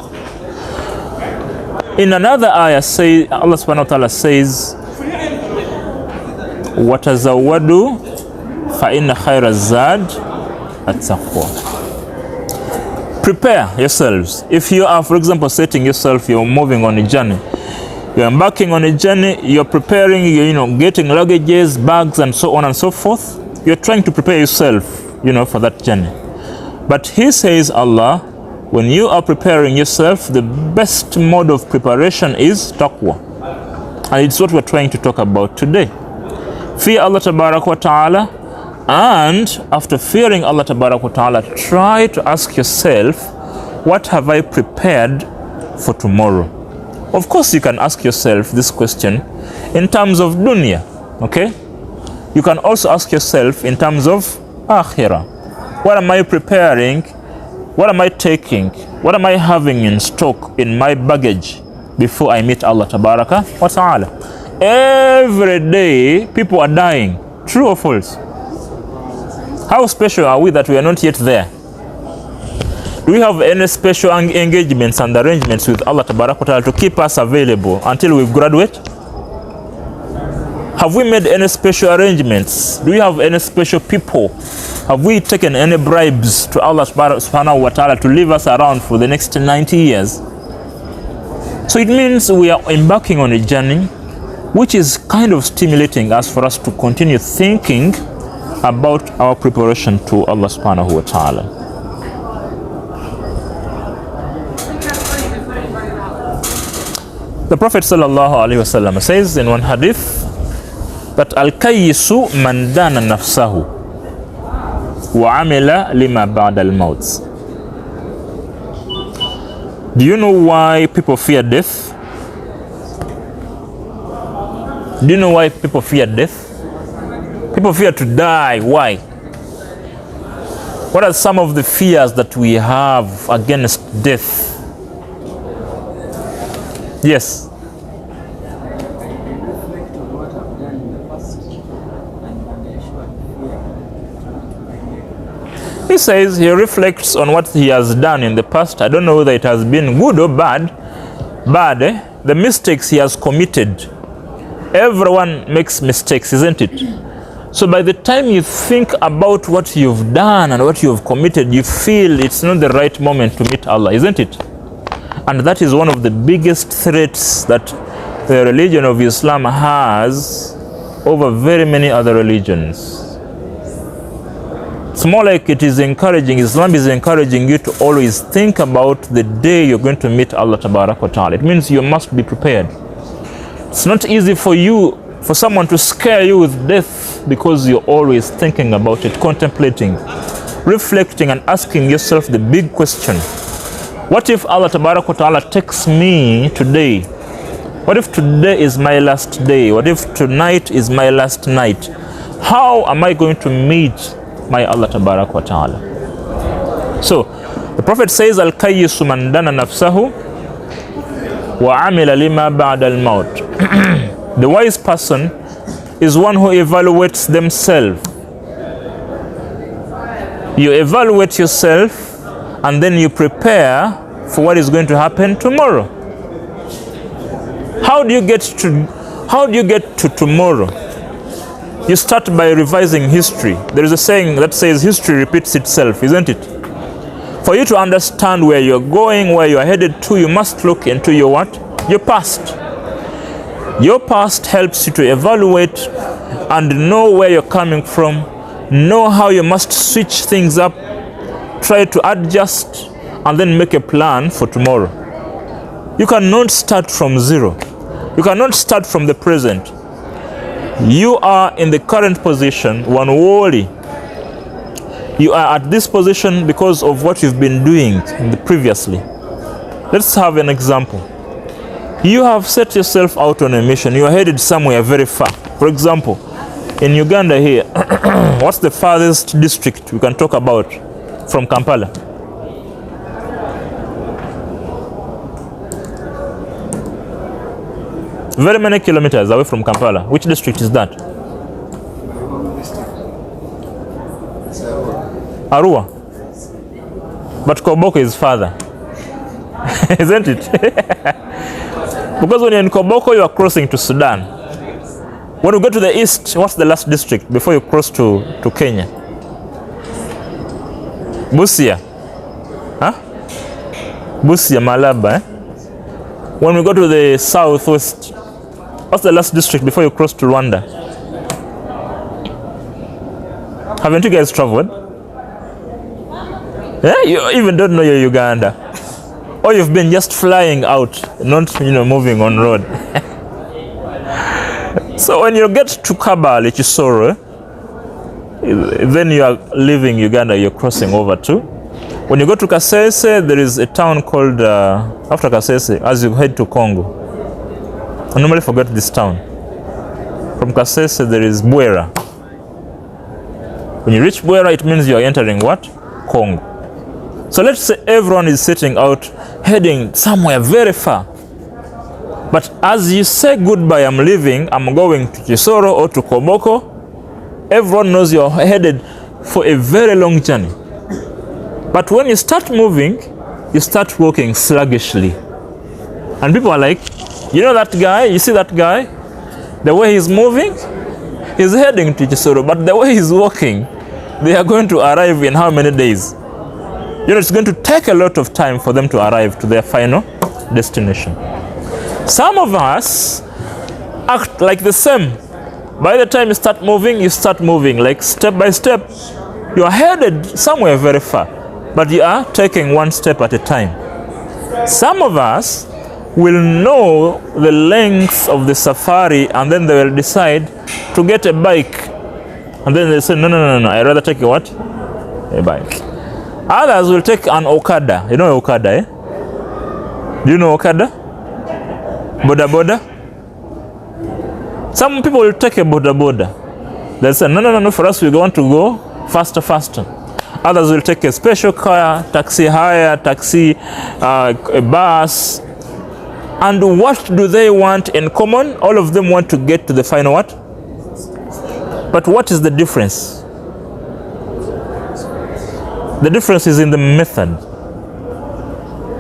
In another ayah, say, Allah subhanahu wa ta'ala says, وَتَزَوَّدُوا فَإِنَّ خَيْرَ الزَّادِ التَّقْوَى. Prepare yourselves. If you are, for example, setting yourself, you're moving on a journey, you're embarking on a journey, you're preparing, you're getting luggages, bags, and so on and so forth. You're trying to prepare yourself, for that journey. But he says, Allah, when you are preparing yourself, the best mode of preparation is taqwa. And it's what we're trying to talk about today. Fear Allah Tabarak wa Ta'ala, and after fearing Allah Tabarak wa Ta'ala, try to ask yourself, what have I prepared for tomorrow? Of course, you can ask yourself this question in terms of dunya, okay? You can also ask yourself in terms of akhirah. What am I preparing? What am I taking? What am I having in stock in my baggage before I meet Allah Tabaraka wa Ta'ala? Every day, people are dying. True or false? How special are we that we are not yet there? Do we have any special engagements and arrangements with Allah Tabaraka wa Ta'ala to keep us available until we graduate? Have we made any special arrangements? Do we have any special people? Have we taken any bribes to Allah subhanahu wa ta'ala to leave us around for the next 90 years? So it means we are embarking on a journey which is kind of stimulating us for us to continue thinking about our preparation to Allah subhanahu wa ta'ala. The Prophet sallallahu alaihi wasallam says in one hadith that al-kayyisu man dana nafsahu wa amila lima ba'da al-maut. Do you know why people fear death? Do you know why people fear death? People fear to die. Why? What are some of the fears that we have against death? Yes. He says he reflects on what he has done in the past. I don't know whether it has been good or bad. The mistakes he has committed. Everyone makes mistakes, isn't it? So by the time you think about what you've done and what you've committed, you feel it's not the right moment to meet Allah, isn't it? And that is one of the biggest threats that the religion of Islam has over very many other religions. It's more like it is encouraging, Islam is encouraging you to always think about the day you're going to meet Allah Tabarak wa Ta'ala. It means you must be prepared. It's not easy for someone to scare you with death because you're always thinking about it, contemplating, reflecting, and asking yourself the big question. What if Allah Tabarak wa Ta'ala takes me today? What if today is my last day? What if tonight is my last night? How am I going to meet my Allah Tabarak wa Ta'ala? So, the Prophet says, Al-kayyisu man dana nafsahu wa amila lima ba'da al-maut. The wise person is one who evaluates themselves. You evaluate yourself and then you prepare for what is going to happen tomorrow. How do you get to tomorrow? You start by revising history. There is a saying that says history repeats itself, isn't it? For you to understand where you're going, where you're headed to, you must look into your what? Your past. Your past helps you to evaluate and know where you're coming from, know how you must switch things up, try to adjust, and then make a plan for tomorrow. You cannot start from zero. You cannot start from the present. You are in the current position, one wholly. You are at this position because of what you've been doing previously. Let's have an example. You have set yourself out on a mission. You are headed somewhere very far. For example, in Uganda here, what's the farthest district we can talk about from Kampala? Very many kilometers away from Kampala. Which district is that? Arua. But Koboko is farther. Isn't it? Because when you're in Koboko, you are crossing to Sudan. When you go to the east, what's the last district before you cross to Kenya? Busia. Huh? Busia, Malaba. When we go to the southwest, what's the last district before you cross to Rwanda? Haven't you guys traveled? Yeah, you even don't know your Uganda. Or you've been just flying out, not moving on road. So when you get to Kabale, Chisoro, then you are leaving Uganda, you're crossing over to. When you go to Kasese, there is a town called, after Kasese, as you head to Congo. I normally forget this town. From Kasese, there is Bwera. When you reach Bwera, it means you are entering what? Congo. So let's say everyone is setting out, heading somewhere very far. But as you say goodbye, I'm leaving, I'm going to Chisoro or to Koboko, everyone knows you're headed for a very long journey. But when you start moving, you start walking sluggishly. And people are like, you know that guy, you see that guy? The way he's moving, he's heading to Chisoro, but the way he's walking, they are going to arrive in how many days? It's going to take a lot of time for them to arrive to their final destination. Some of us act like the same. By the time you start moving like step by step. You are headed somewhere very far, but you are taking one step at a time. Some of us will know the length of the safari, and then they will decide to get a bike. And then they say, no, I'd rather take a what? A bike. Others will take an Okada. You know Okada, eh? Do you know Okada? Boda boda? Some people will take a boda boda. They'll say, no, for us we want to go faster. Others will take a special car, taxi hire, a bus. And what do they want in common? All of them want to get to the final what? But what is the difference? The difference is in the method.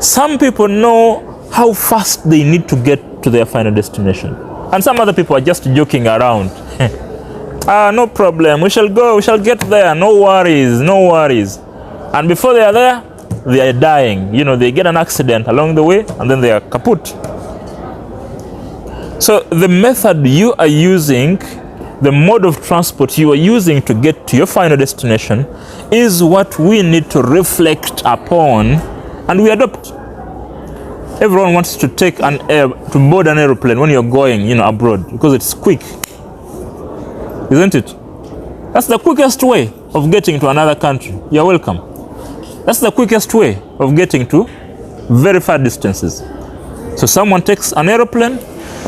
Some people know how fast they need to get to their final destination. And some other people are just joking around. No problem, we shall get there, no worries. And before they are there, they are dying. They get an accident along the way, and then they are kaput. So the method you are using, the mode of transport you are using to get to your final destination is what we need to reflect upon and we adopt. Everyone wants to to board an airplane when you're going, abroad, because it's quick. Isn't it? That's the quickest way of getting to another country. You're welcome. That's the quickest way of getting to very far distances. So someone takes an airplane,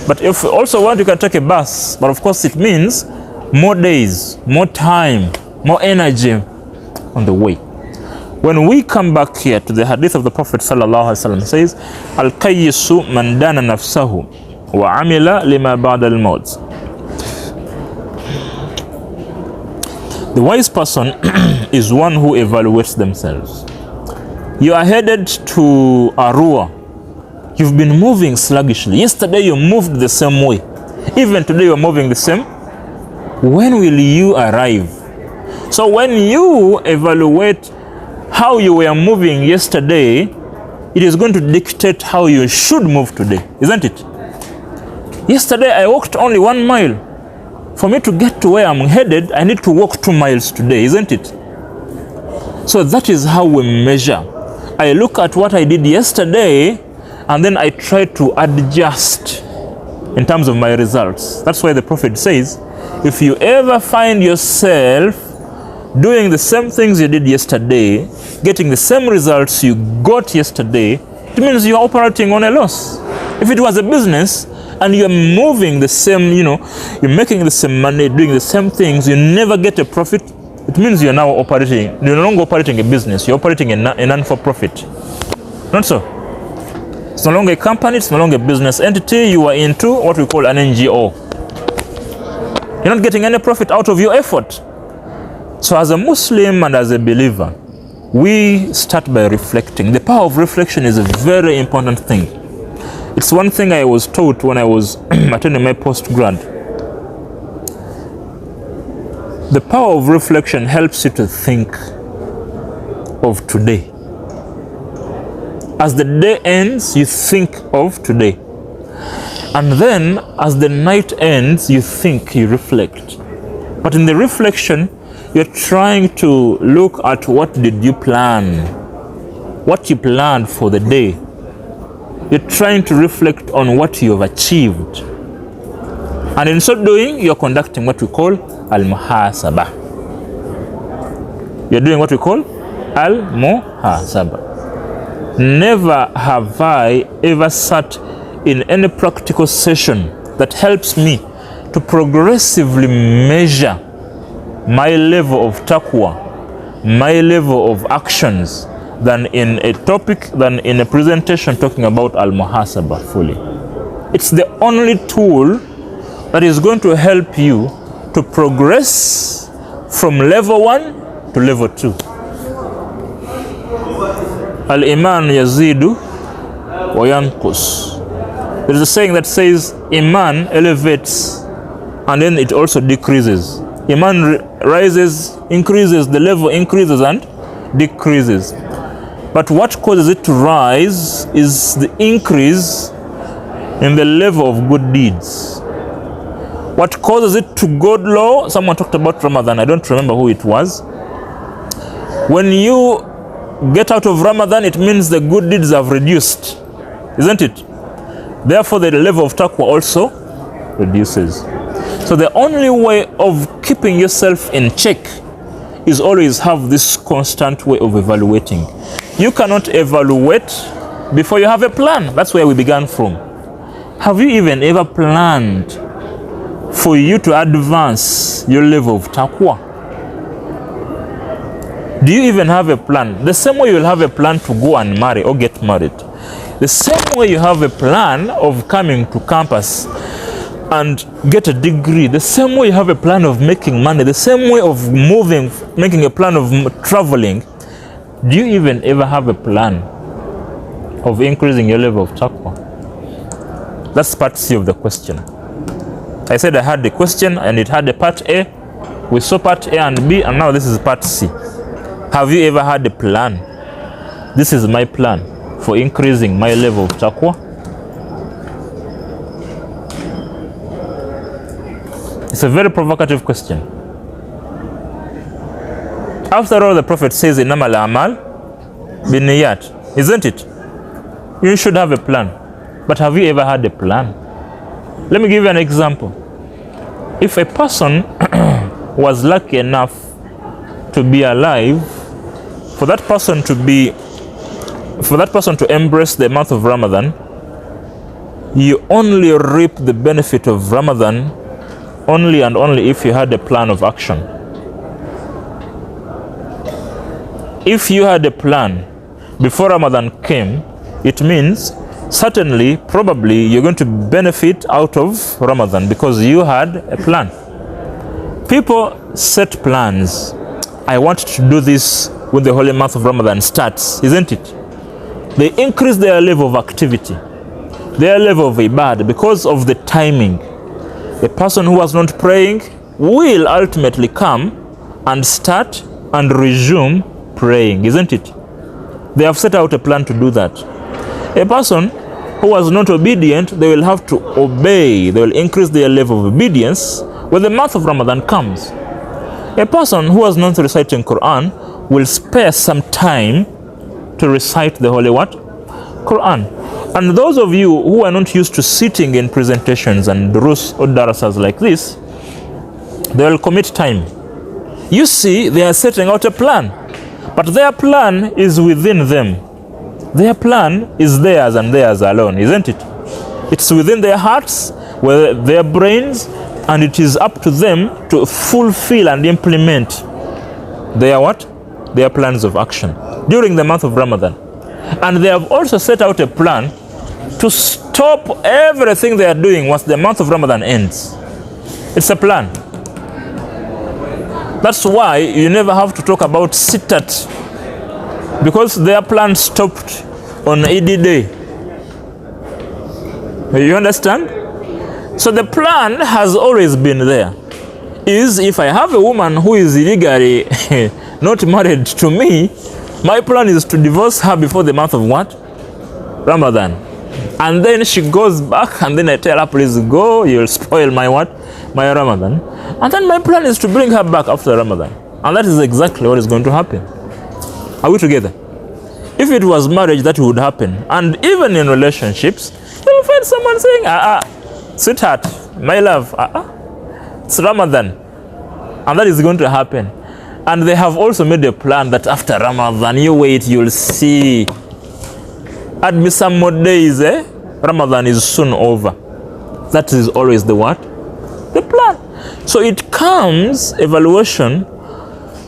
but if you also want, you can take a bus. But of course it means more days, more time, more energy on the way. When we come back here to the hadith of the Prophet sallallahu alaihi wasallam, it says, "Al-kayyisu man dana nafsahu wa amila lima ba'da al-maut." The wise person is one who evaluates themselves. You are headed to Arua. You've been moving sluggishly. Yesterday you moved the same way. Even today you're moving the same. When will you arrive? So when you evaluate how you were moving yesterday, it is going to dictate how you should move today, isn't it? Yesterday I walked only 1 mile. For me to get to where I'm headed, I need to walk 2 miles today, isn't it? So that is how we measure. I look at what I did yesterday, and then I try to adjust in terms of my results. That's why the Prophet says, if you ever find yourself doing the same things you did yesterday, getting the same results you got yesterday, it means you're operating on a loss. If it was a business and you're moving the same, you're making the same money, doing the same things, you never get a profit, it means you're now operating, you're no longer operating a business, you're operating a non-for-profit. Not so. It's no longer a company, it's no longer a business entity, you are into what we call an NGO. You're not getting any profit out of your effort. So as a Muslim and as a believer, we start by reflecting. The power of reflection is a very important thing. It's one thing I was taught when I was attending my postgrad. The power of reflection helps you to think of today. As the day ends, you think of today. And then, as the night ends, you think, you reflect. But in the reflection, you're trying to look at what did you plan, what you planned for the day. You're trying to reflect on what you have achieved. And in so doing, you're conducting what we call Muhaasabah. You're doing what we call Muhaasabah. Never have I ever sat in any practical session that helps me to progressively measure my level of taqwa, my level of actions, than in a presentation talking about Muhaasabah fully. It's the only tool that is going to help you to progress from level 1 to level 2. Al-Iman yazidu wa yanqus. There is a saying that says Iman elevates and then it also decreases. Iman rises, increases, the level increases and decreases. But what causes it to rise is the increase in the level of good deeds. What causes it to go low? Someone talked about Ramadan. I don't remember who it was. When you get out of Ramadan, it means the good deeds have reduced, isn't it? Therefore, the level of taqwa also reduces. So the only way of keeping yourself in check is always have this constant way of evaluating. You cannot evaluate before you have a plan. That's where we began from. Have you even ever planned for you to advance your level of taqwa? Do you even have a plan? The same way you will have a plan to go and marry or get married. The same way you have a plan of coming to campus and get a degree. The same way you have a plan of making money. The same way of moving, making a plan of traveling. Do you even ever have a plan of increasing your level of taqwa? That's part C of the question. I said I had the question and it had a part A. We saw part A and B, and now this is part C. Have you ever had a plan? This is my plan for increasing my level of taqwa. It's a very provocative question. After all, the Prophet says, "Innamal a'mal binniyat," isn't it? You should have a plan. But have you ever had a plan? Let me give you an example. If a person was lucky enough to be alive, for that person to embrace the month of Ramadan, you only reap the benefit of Ramadan only and only if you had a plan of action. If you had a plan before Ramadan came, it means certainly, probably, you're going to benefit out of Ramadan because you had a plan. People set plans. I want to do this when the holy month of Ramadan starts, isn't it? They increase their level of activity, their level of ibadah because of the timing. A person who was not praying will ultimately come and start and resume praying, isn't it? They have set out a plan to do that. A person who was not obedient, they will have to obey. They will increase their level of obedience when the month of Ramadan comes. A person who was not reciting Quran will spare some time to recite the holy what? Quran. And those of you who are not used to sitting in presentations and durus or darasas like this, they will commit time. You see, they are setting out a plan, but their plan is within them. Their plan is theirs and theirs alone, isn't it? It's within their hearts, their brains, and it is up to them to fulfill and implement their what? Their plans of action during the month of Ramadan. And they have also set out a plan to stop everything they are doing once the month of Ramadan ends. It's a plan. That's why you never have to talk about sitat, because their plan stopped on Eid day. You understand? So the plan has always been there. Is if I have a woman who is illegally not married to me, my plan is to divorce her before the month of what? Ramadan. And then she goes back, and then I tell her, please go, you'll spoil my what? My Ramadan. And then my plan is to bring her back after Ramadan. And that is exactly what is going to happen. Are we together? If it was marriage, that would happen. And even in relationships, you'll find someone saying, sweetheart, my love, it's Ramadan. And that is going to happen. And they have also made a plan that after Ramadan, you wait, you'll see. Add me some more days, Ramadan is soon over. That is always the what? The plan. So it comes, evaluation,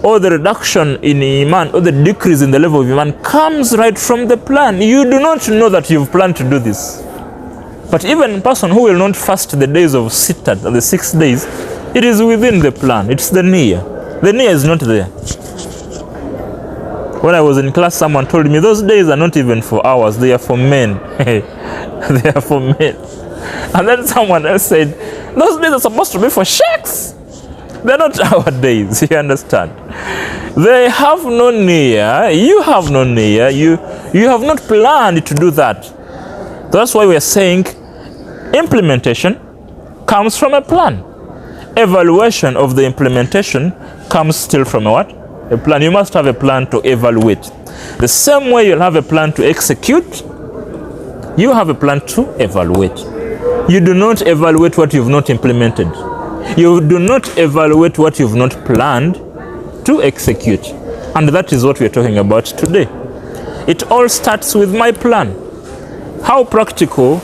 or the reduction in Iman, or the decrease in the level of Iman comes right from the plan. You do not know that you've planned to do this. But even a person who will not fast the days of Sittat, the 6 days, it is within the plan. It's the Niyyah. The Niyyah is not there. When I was in class, someone told me those days are not even for hours, they are for men. They are for men. And then someone else said, those days are supposed to be for sheikhs. They're not our days, you understand? They have no niyyah, you have no niyyah, you have not planned to do that. That's why we are saying implementation comes from a plan. Evaluation of the implementation comes still from a what? A plan. You must have a plan to evaluate. The same way you'll have a plan to execute, you have a plan to evaluate. You do not evaluate what you've not implemented. You do not evaluate what you've not planned to execute. And that is what we're talking about today. It all starts with my plan. How practical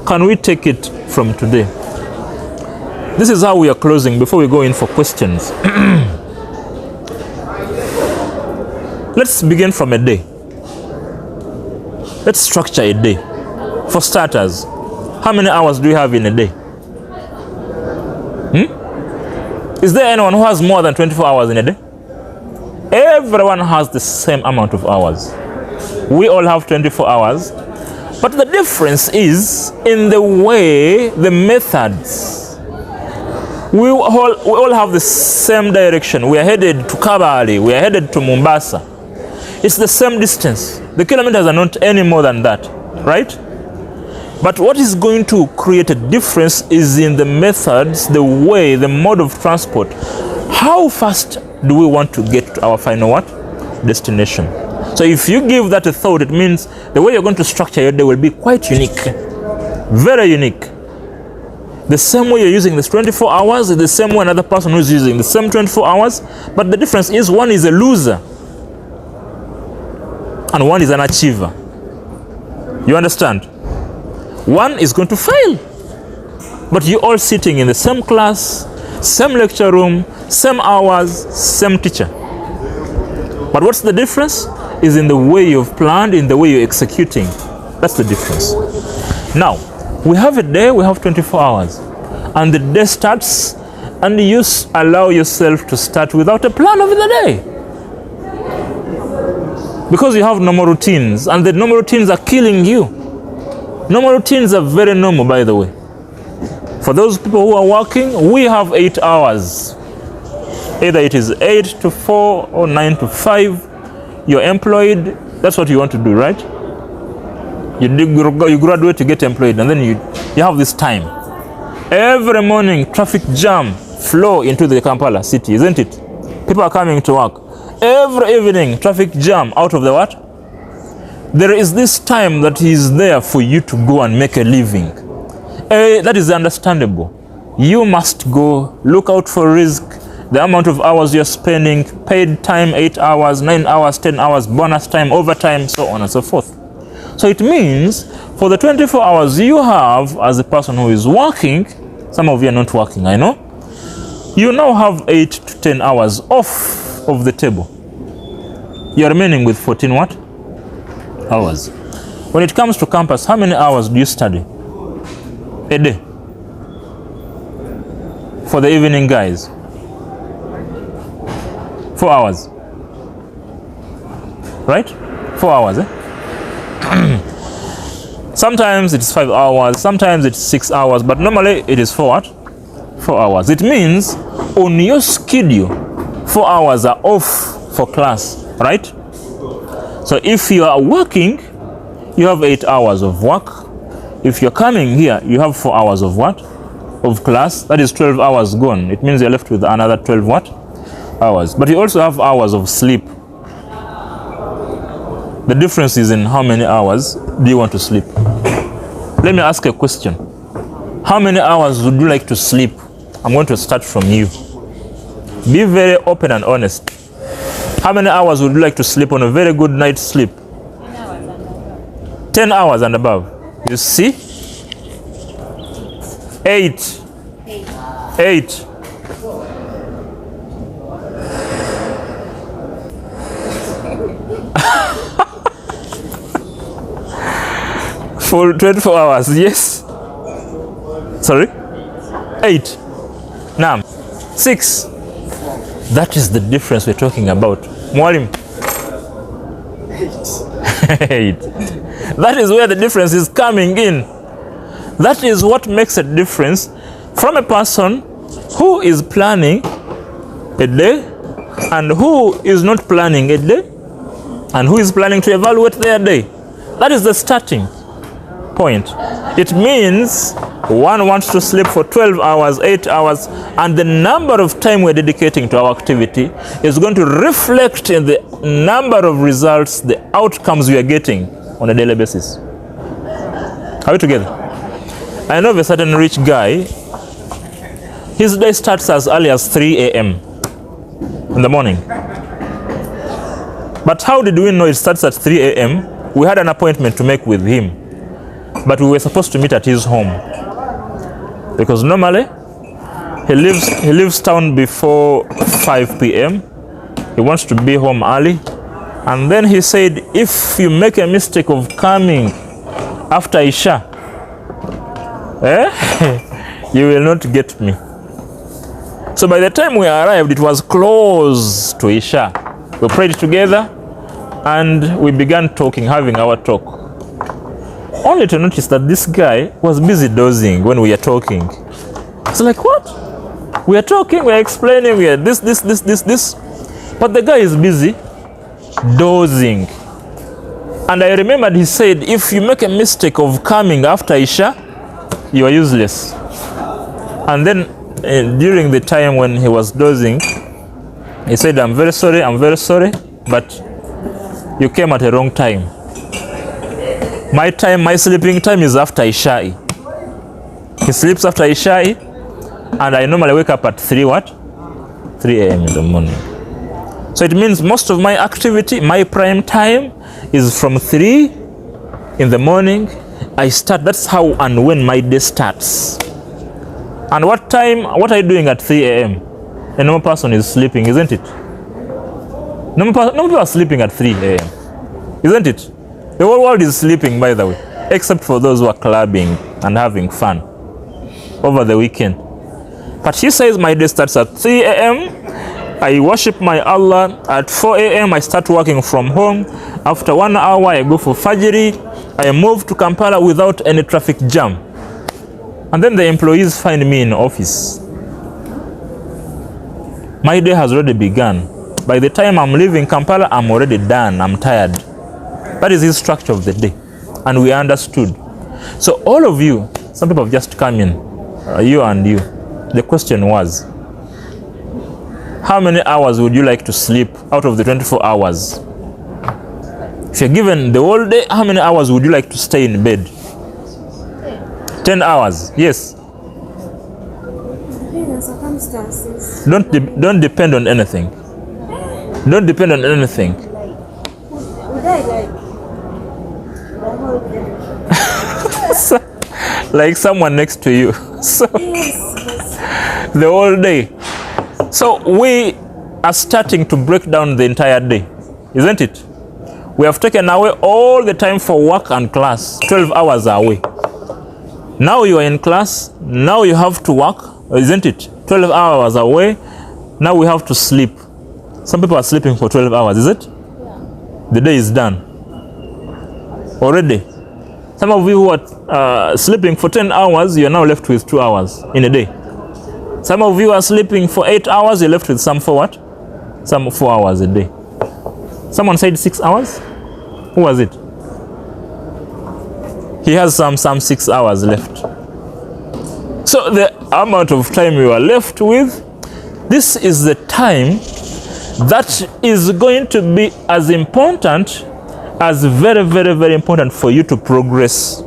can we take it from today? This is how we are closing before we go in for questions. Let's begin from a day. Let's structure a day. For starters, how many hours do you have in a day? Is there anyone who has more than 24 hours in a day? Everyone has the same amount of hours. We all have 24 hours. But the difference is in the way, the methods. We all have the same direction. We are headed to Kabali. We are headed to Mombasa. It's the same distance. The kilometers are not any more than that, right? But what is going to create a difference is in the methods, the way, the mode of transport. How fast do we want to get to our final what? Destination. So if you give that a thought, it means the way you're going to structure your day will be quite unique. Very unique. The same way you're using this 24 hours is the same way another person who's using the same 24 hours. But the difference is one is a loser and one is an achiever. You understand? One is going to fail. But you're all sitting in the same class, same lecture room, same hours, same teacher. But what's the difference? Is in the way you've planned, in the way you're executing. That's the difference. Now, we have a day, we have 24 hours. And the day starts, and you allow yourself to start without a plan of the day. Because you have normal routines, and the normal routines are killing you. Normal routines are very normal, by the way. For those people who are working, we have 8 hours. Either it is 8 to 4 or 9 to 5. You're employed, that's what you want to do, right? You graduate to get employed, and then you have this time. Every morning, traffic jam, flow into the Kampala city, isn't it? People are coming to work. Every evening, traffic jam out of the what? There is this time that is there for you to go and make a living. That is understandable. You must go, look out for risk. The amount of hours you're spending, paid time 8 hours, 9 hours, 10 hours, bonus time, overtime, so on and so forth. So it means for the 24 hours you have as a person who is working, some of you are not working, I know, you now have 8 to 10 hours off of the table. You're remaining with 14 what? Hours. When it comes to campus, how many hours do you study? A day. For the evening guys. 4 hours. Right? 4 hours, eh? Sometimes it's 5 hours, sometimes it's 6 hours, but normally it is 4 what? 4 hours. It means on your schedule, 4 hours are off for class, right? So if you are working, you have 8 hours of work. If you're coming here, you have 4 hours of what? Of class. That is 12 hours gone. It means you're left with another 12 what? Hours. But you also have hours of sleep. The difference is in how many hours do you want to sleep. Let me ask a question. How many hours would you like to sleep? I'm going to start from you. Be very open and honest. How many hours would you like to sleep on a very good night's sleep? 10 hours and above. You see? 8. 8. For 24 hours, yes? Sorry? 8. Now, 6. That is the difference we're talking about. Mwalim. 8. That is where the difference is coming in. That is what makes a difference from a person who is planning a day and who is not planning a day and who is planning to evaluate their day. That is the starting point. It means one wants to sleep for 12 hours, 8 hours, and the number of time we're dedicating to our activity is going to reflect in the number of results, the outcomes we are getting on a daily basis. Are we together? I know of a certain rich guy, his day starts as early as 3 a.m. in the morning. But how did we know it starts at 3 a.m.? We had an appointment to make with him, but we were supposed to meet at his home. Because normally, he leaves town before 5 p.m. He wants to be home early. And then he said, if you make a mistake of coming after Isha, you will not get me. So by the time we arrived, it was close to Isha. We prayed together and we began talking, having our talk. Only to notice that this guy was busy dozing when we were talking. It's like, what? We are talking, we are explaining, we are this. But the guy is busy dozing. And I remembered he said, if you make a mistake of coming after Isha, you are useless. And then during the time when he was dozing, he said, I'm very sorry, but you came at a wrong time. My sleeping time is after Isha. He sleeps after Isha, and I normally wake up at 3 a.m. in the morning. So it means most of my activity, my prime time is from 3 in the morning. I start, that's how and when my day starts. And what are you doing at 3 a.m.? A normal person is sleeping, isn't it? Normal people are sleeping at 3 a.m., isn't it? The whole world is sleeping, by the way, except for those who are clubbing and having fun over the weekend. But he says my day starts at 3 a.m. I worship my Allah. At 4 a.m. I start working from home. After 1 hour, I go for Fajr. I move to Kampala without any traffic jam. And then the employees find me in office. My day has already begun. By the time I'm leaving Kampala, I'm already done. I'm tired. That is his structure of the day. And we understood. So all of you, some people have just come in, you and you. The question was, how many hours would you like to sleep out of the 24 hours? If you're given the whole day, how many hours would you like to stay in bed? 10 hours, yes. Circumstances. Don't depend on anything. Don't depend on anything. Would I like the whole day? Like someone next to you. So Yes. the whole day. So we are starting to break down the entire day, isn't it? We have taken away all the time for work and class. 12 hours are away. Now you are in class, now you have to work, isn't it? 12 hours away, now we have to sleep. Some people are sleeping for 12 hours, is it? The day is done already. Some of you who are sleeping for 10 hours, you are now left with 2 hours in a day. Some of you are sleeping for 8 hours, you're left with some for what? Some 4 hours a day. Someone said 6 hours? Who was it? He has some 6 hours left. So the amount of time you are left with, this is the time that is going to be as important as very, very, very important for you to progress.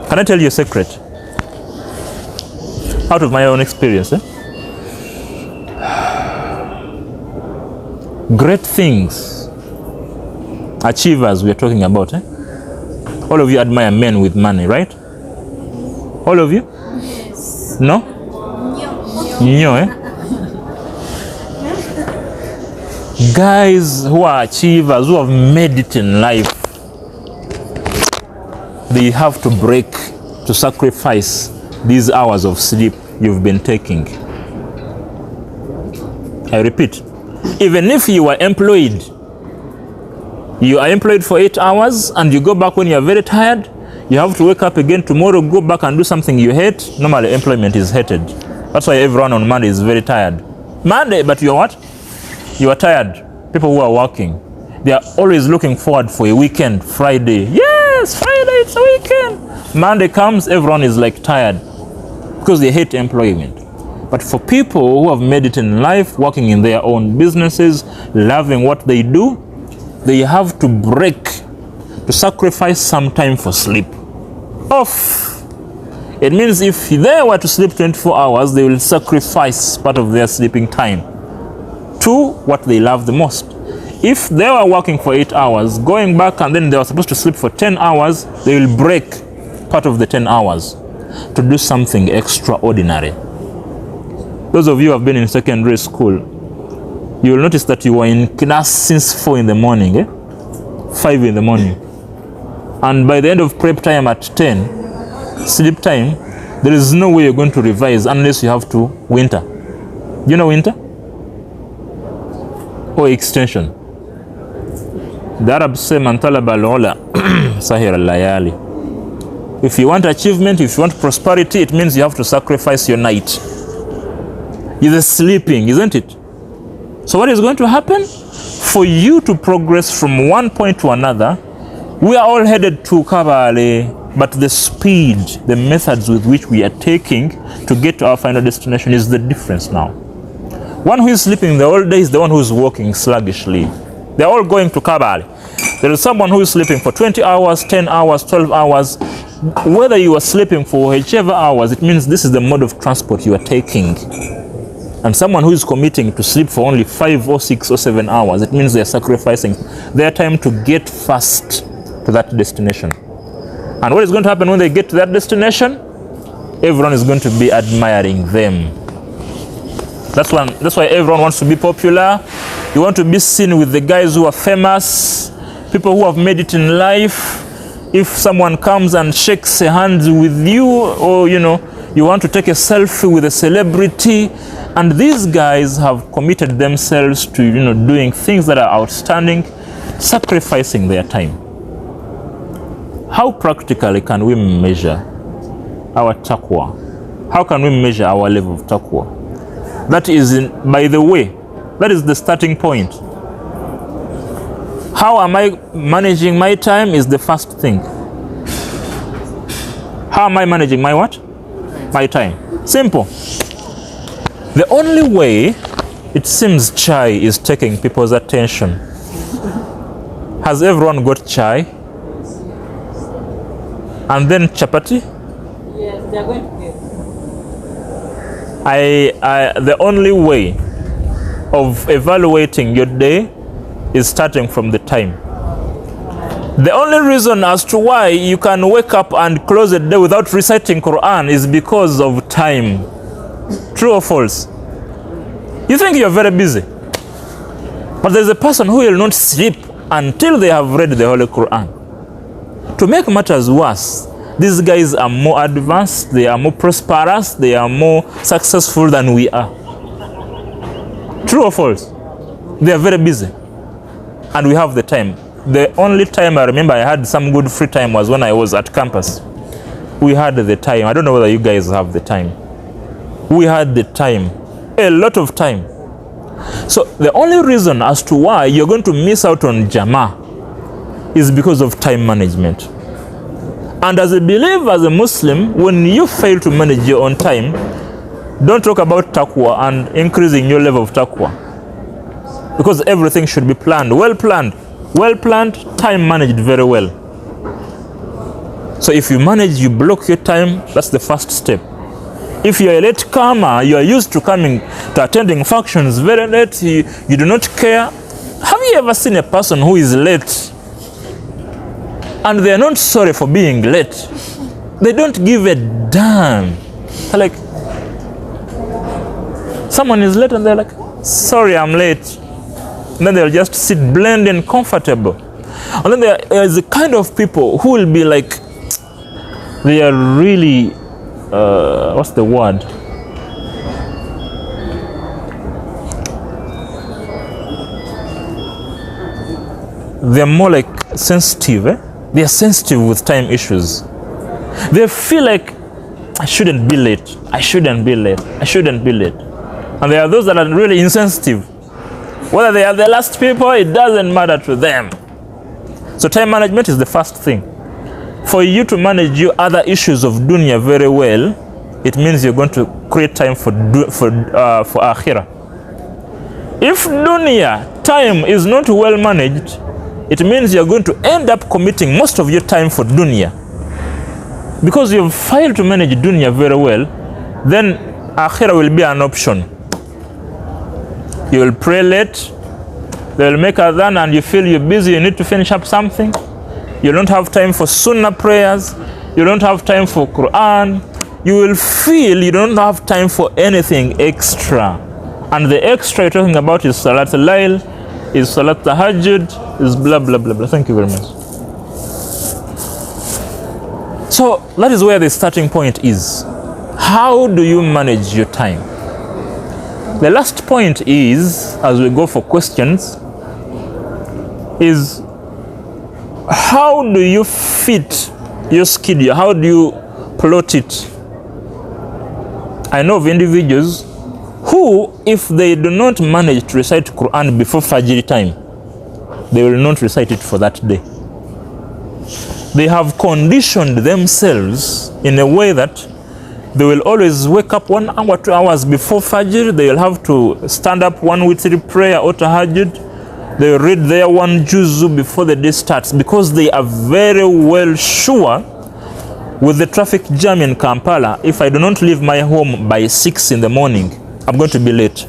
Can I tell you a secret? Out of my own experience, great things, achievers we are talking about, all of you admire men with money, right? All of you? Yes. No? No, Guys who are achievers, who have made it in life, they have to break, to sacrifice these hours of sleep you've been taking. I repeat, even if you are employed, you are employed for 8 hours and you go back when you are very tired, you have to wake up again tomorrow, go back and do something you hate. Normally employment is hated. That's why everyone on Monday is very tired. Monday, but you are what? You are tired. People who are working, they are always looking forward for a weekend. Friday, yes, Friday, it's a weekend. Monday comes, everyone is like tired because they hate employment. But for people who have made it in life, working in their own businesses, loving what they do, they have to break, to sacrifice some time for sleep. Off. It means if they were to sleep 24 hours, they will sacrifice part of their sleeping time to what they love the most. If they were working for 8 hours, going back and then they were supposed to sleep for 10 hours, they will break part of the 10 hours to do something extraordinary. Those of you who have been in secondary school, you will notice that you were in class since 4 in the morning, 5 in the morning. And by the end of prep time at 10, sleep time, there is no way you're going to revise unless you have to winter. Do you know winter? Or extension. The Arabs say, man talaba al-ula sahir al-layali. If you want achievement, if you want prosperity, it means you have to sacrifice your night. You're sleeping, isn't it? So what is going to happen? For you to progress from one point to another, we are all headed to Kabale, but the speed, the methods with which we are taking to get to our final destination is the difference now. One who is sleeping the whole day is the one who is walking sluggishly. They're all going to Kabale. There is someone who is sleeping for 20 hours, 10 hours, 12 hours. Whether you are sleeping for whichever hours, it means this is the mode of transport you are taking. And someone who is committing to sleep for only 5 or 6 or 7 hours, it means they are sacrificing their time to get fast to that destination. And what is going to happen when they get to that destination? Everyone is going to be admiring them. That's why everyone wants to be popular. You want to be seen with the guys who are famous, people who have made it in life. If someone comes and shakes a hand with you, or you want to take a selfie with a celebrity, and these guys have committed themselves to doing things that are outstanding, sacrificing their time. How practically can we measure our taqwa? How can we measure our level of taqwa? That is, by the way, that is the starting point. How am I managing my time is the first thing. How am I managing my what? My time. Simple. The only way it seems chai is taking people's attention. Has everyone got chai? And then chapati? Yes, they are going to get. The only way of evaluating your day is starting from the time. The only reason as to why you can wake up and close a day without reciting Quran is because of time. True or false? You think you're very busy, but there's a person who will not sleep until they have read the Holy Quran. To make matters worse, these guys are more advanced, they are more prosperous, they are more successful than we are. True or false? They are very busy. And we have the time. The only time I remember I had some good free time was when I was at campus. We had the time. I don't know whether you guys have the time. We had the time. A lot of time. So the only reason as to why you're going to miss out on Jama is because of time management. And as a believer, as a Muslim, when you fail to manage your own time, don't talk about taqwa and increasing your level of taqwa. Because everything should be planned, well planned, time managed very well. So if you manage, you block your time, that's the first step. If you're a late comer, you are used to coming to attending functions very late, you do not care. Have you ever seen a person who is late and they are not sorry for being late? They don't give a damn. They're like, someone is late and they're like, sorry, I'm late. And then they'll just sit bland and comfortable. And then there is a kind of people who will be like, they are really, what's the word? They're more like sensitive. They are sensitive with time issues. They feel like, I shouldn't be late. I shouldn't be late. I shouldn't be late. And there are those that are really insensitive. Whether they are the last people, it doesn't matter to them. So time management is the first thing. For you to manage your other issues of dunya very well, it means you're going to create time for akhirah. If dunya time is not well managed, it means you're going to end up committing most of your time for dunya. Because you've failed to manage dunya very well, then akhirah will be an option. You will pray late, they will make adhan and you feel you're busy, you need to finish up something. You don't have time for sunnah prayers, you don't have time for Quran. You will feel you don't have time for anything extra. And the extra you're talking about is Salat al-Layl, is Salat Tahajjud, is blah, blah, blah, blah. Thank you very much. So that is where the starting point is. How do you manage your time? The last point is, as we go for questions, is how do you fit your schedule? How do you plot it? I know of individuals who, if they do not manage to recite Quran before Fajr time, they will not recite it for that day. They have conditioned themselves in a way that they will always wake up 1 hour, 2 hours before Fajr. They will have to stand up 1 witr prayer or tahajjud. They will read their 1 juzu before the day starts, because they are very well sure with the traffic jam in Kampala, if I do not leave my home by 6 in the morning, I'm going to be late.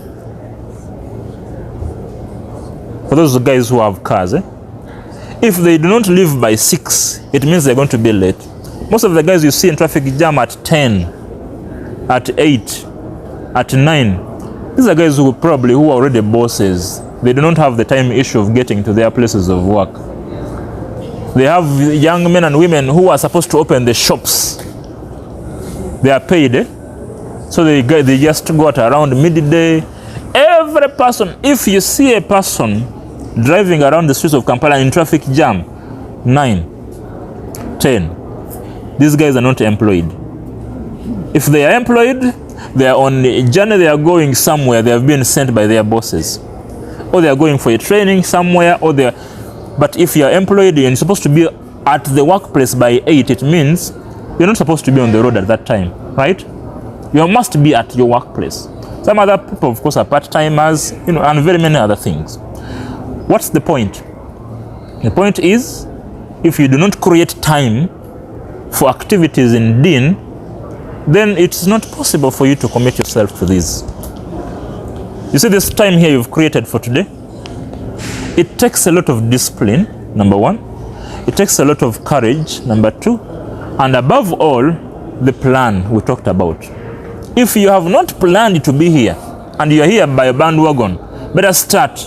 For those guys who have cars, if they do not leave by 6, it means they're going to be late. Most of the guys you see in traffic jam at 10, at 8, at 9, these are guys who are already bosses. They do not have the time issue of getting to their places of work. They have young men and women who are supposed to open the shops. They are paid, so they just go out around midday. Every person, if you see a person driving around the streets of Kampala in traffic jam, 9, 10, these guys are not employed. If they are employed, they are on a journey, they are going somewhere, they have been sent by their bosses. Or they are going for a training somewhere, or they are... But if you are employed and you're supposed to be at the workplace by 8, it means you're not supposed to be on the road at that time, right? You must be at your workplace. Some other people, of course, are part-timers, and very many other things. What's the point? The point is, if you do not create time for activities in Deen, then it's not possible for you to commit yourself to this. You see this time here you've created for today? It takes a lot of discipline, number 1. It takes a lot of courage, number 2. And above all, the plan we talked about. If you have not planned to be here, and you're here by a bandwagon, better start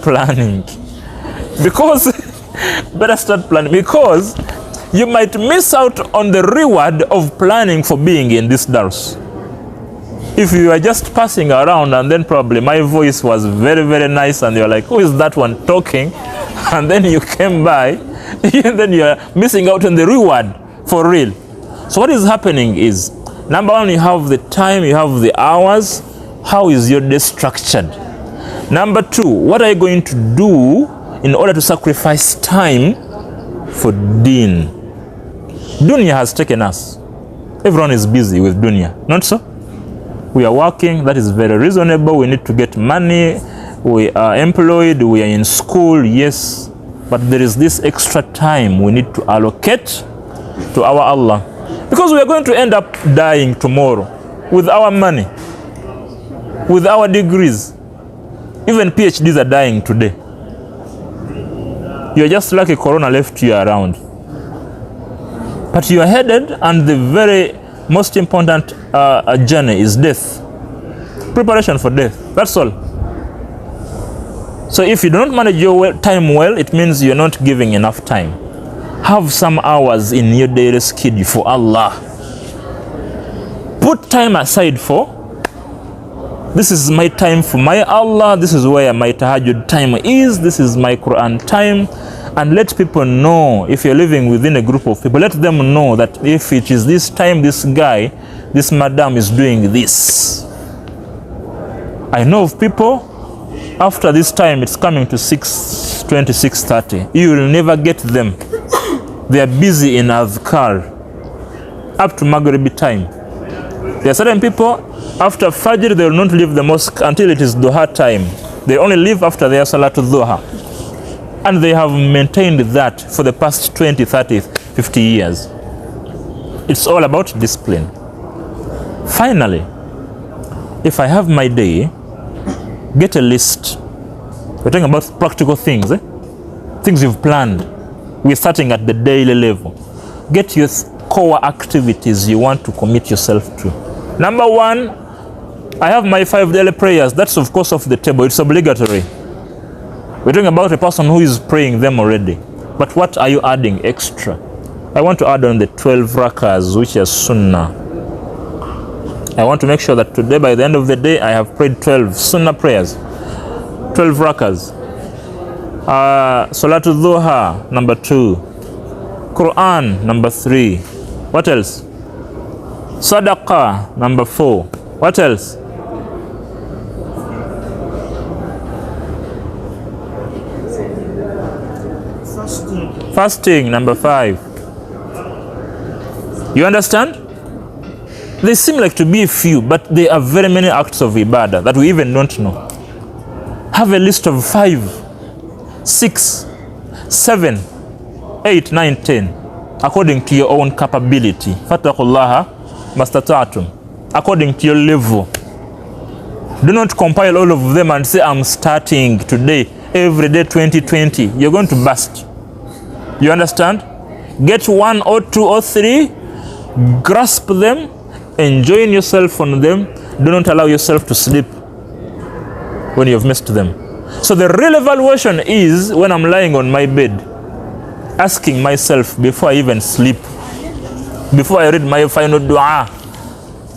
planning. Because, because you might miss out on the reward of planning for being in this dars. If you were just passing around and then probably my voice was very, very nice and you're like, who is that one talking? And then you came by, and then you're missing out on the reward for real. So what is happening is, number one, you have the time, you have the hours. How is your day structured? Number two, what are you going to do in order to sacrifice time for Deen? Dunia has taken us. Everyone is busy with Dunia, not so? We are working, that is very reasonable. We need to get money. We are employed, we are in school, yes. But there is this extra time we need to allocate to our Allah. Because we are going to end up dying tomorrow with our money, with our degrees. Even PhDs are dying today. You are just lucky Corona left you around. But you are headed, and the very most important journey is death. Preparation for death, that's all. So if you don't manage your time well, it means you're not giving enough time. Have some hours in your daily schedule for Allah. Put time aside for, this is my time for my Allah, this is where my tahajjud time is, this is my Quran time. And let people know, if you're living within a group of people, let them know that if it is this time, this guy, this madam is doing this. I know of people, after this time, it's coming to 6:20, 6:30. You will never get them. They are busy in adhkar up to Maghrib time. There are certain people, after Fajr, they will not leave the mosque until it is Duha time. They only leave after their Salatul Duha. And they have maintained that for the past 20, 30, 50 years. It's all about discipline. Finally, if I have my day, get a list. We're talking about practical things, things you've planned. We're starting at the daily level. Get your core activities you want to commit yourself to. Number one, I have my 5 daily prayers. That's of course off the table. It's obligatory. We're talking about a person who is praying them already. But what are you adding extra? I want to add on the 12 rakas, which is sunnah. I want to make sure that today, by the end of the day, I have prayed 12 sunnah prayers. 12 rakas. Salatul Duha, number 2. Quran, number 3. What else? Sadaqah, number 4. What else? Fasting, number 5. You understand? They seem like to be few, but there are very many acts of ibadah that we even don't know. Have a list of 5, 6, 7, 8, 9, 10, according to your own capability. Fattaqullaha mastata'tum, according to your level. Do not compile all of them and say, I'm starting today, every day 2020. You're going to burst. You understand? Get 1 or 2 or 3, grasp them, enjoy yourself on them. Do not allow yourself to sleep when you've missed them. So the real evaluation is when I'm lying on my bed, asking myself before I even sleep, before I read my final dua,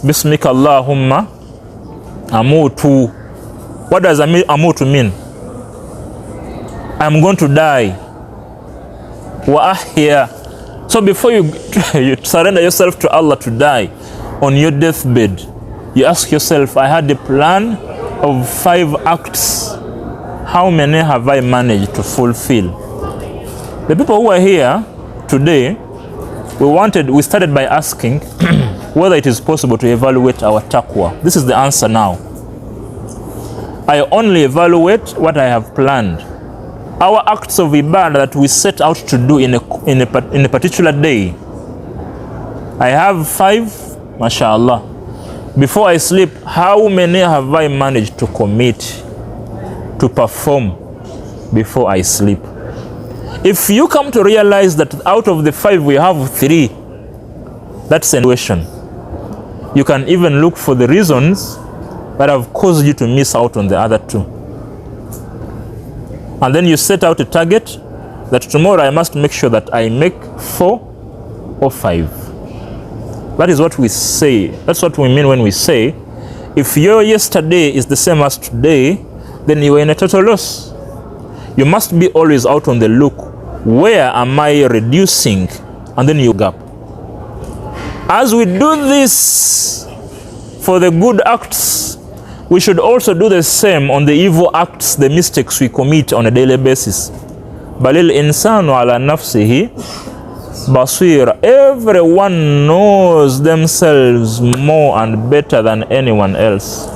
Bismika Allahumma amutu. What does amutu mean? I'm going to die. Wa ahya. So before you surrender yourself to Allah to die on your deathbed, you ask yourself, I had a plan of 5 acts. How many have I managed to fulfill? The people who are here today, we started by asking whether it is possible to evaluate our taqwa. This is the answer now. I only evaluate what I have planned. Our acts of ibadah that we set out to do in a particular day. I have 5, mashallah. Before I sleep, how many have I managed to commit, to perform before I sleep? If you come to realize that out of the 5 we have 3, that's a situation. You can even look for the reasons that have caused you to miss out on the other 2. And then you set out a target that tomorrow I must make sure that I make 4 or 5. That is what we say. That's what we mean when we say If your yesterday is the same as today, then you are in a total loss. You must be always out on the look. Where am I reducing? And then you gap. As we do this for the good acts, we should also do the same on the evil acts, the mistakes we commit on a daily basis. Balil insanu ala nafsihi basir. Everyone knows themselves more and better than anyone else.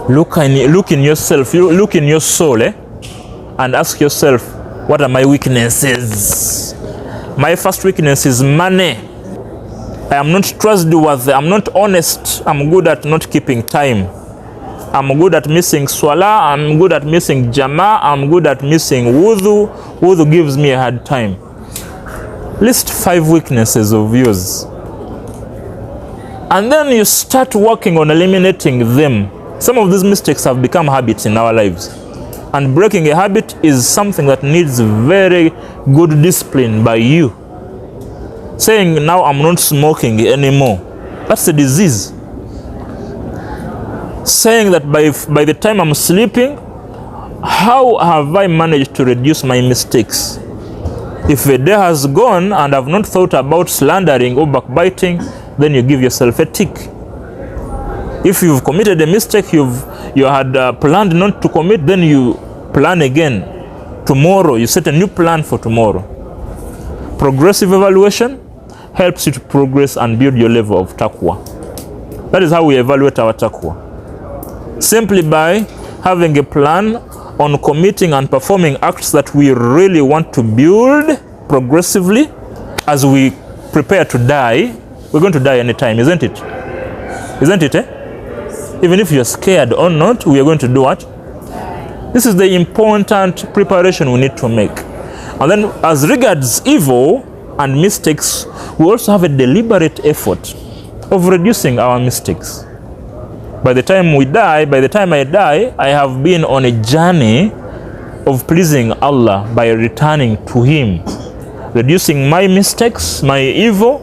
Look in yourself, look in your soul, and ask yourself, what are my weaknesses? My first weakness is money. I am not trustworthy, I'm not honest, I'm good at not keeping time. I'm good at missing swala, I'm good at missing jama, I'm good at missing wudu. Wudu gives me a hard time. List 5 weaknesses of yours. And then you start working on eliminating them. Some of these mistakes have become habits in our lives. And breaking a habit is something that needs very good discipline by you. Saying, now I'm not smoking anymore, that's a disease. Saying that by the time I'm sleeping, how have I managed to reduce my mistakes? If a day has gone and I've not thought about slandering or backbiting, then you give yourself a tick. If you've committed a mistake you had planned not to commit, then you plan again. Tomorrow, you set a new plan for tomorrow. Progressive evaluation helps you to progress and build your level of taqwa. That is how we evaluate our taqwa. Simply by having a plan on committing and performing acts that we really want to build progressively as we prepare to die. We're going to die anytime, isn't it? Isn't it, Even if you're scared or not, we are going to do what? This is the important preparation we need to make. And then as regards evil and mistakes, we also have a deliberate effort of reducing our mistakes. By the time we die, by the time I die, I have been on a journey of pleasing Allah by returning to Him, reducing my mistakes, my evil,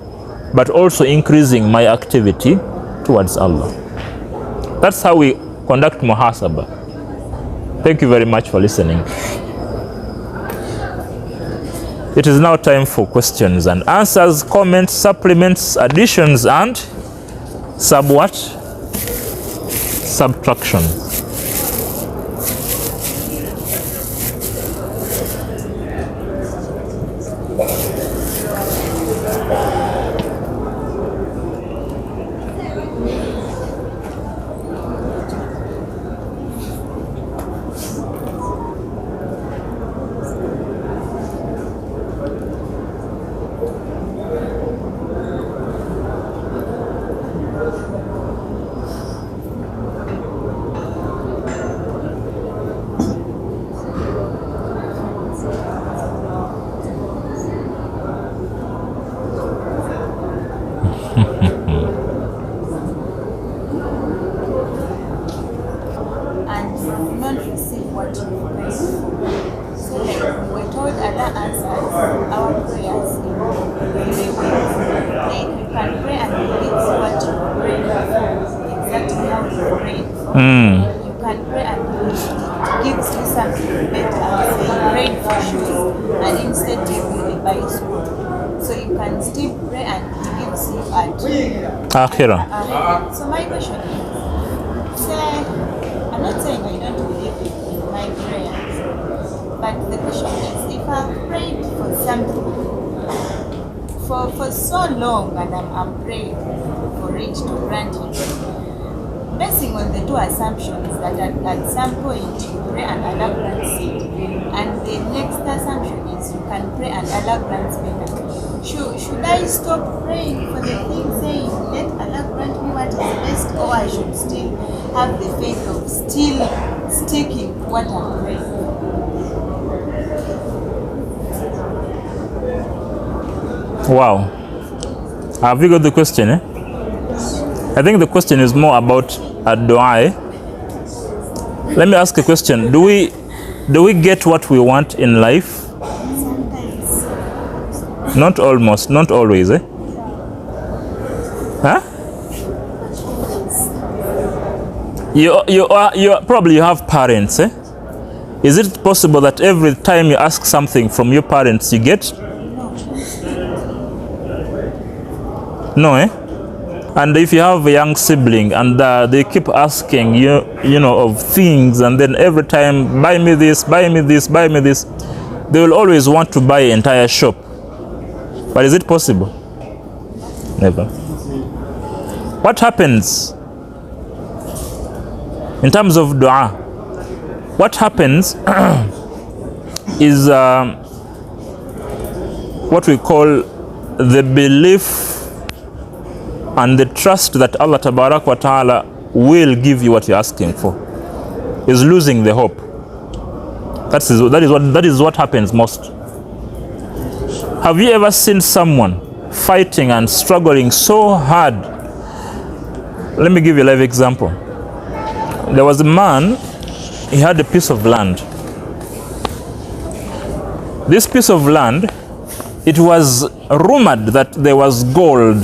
but also increasing my activity towards Allah. That's how we conduct Muhaasabah. Thank you very much for listening. It is now time for questions and answers, comments, supplements, additions, and subtraction. You can pray and it gives you something better, say rain for shoes, and instead give you a bicycle. So you can still pray and it gives you Akhirah. So my question is, say, I'm not saying I don't believe in my prayers, but the question is, if I've prayed for something for so long and I'm praying for it to grant it, basing on the two assumptions that at some point you pray and Allah grants it, and the next assumption is you can pray and Allah grants better. Should I stop praying for the thing saying let Allah grant me what is best, or I should still have the faith of still sticking to what I'm praying? Wow. Have you got the question, I think the question is more about a dua. Let me ask a question. Do we get what we want in life? Sometimes. Not almost, not always, Huh? You probably you have parents, eh? Is it possible that every time you ask something from your parents you get? No, eh? And if you have a young sibling and they keep asking you know, of things, and then every time, buy me this, buy me this, buy me this, they will always want to buy an entire shop. But is it possible? Never. What happens in terms of dua? What happens is what we call the belief and the trust that Allah Tabarak wa Ta'ala will give you what you're asking for. Is losing the hope. That is what happens most. Have you ever seen someone fighting and struggling so hard? Let me give you a live example. There was a man, he had a piece of land. This piece of land, it was rumored that there was gold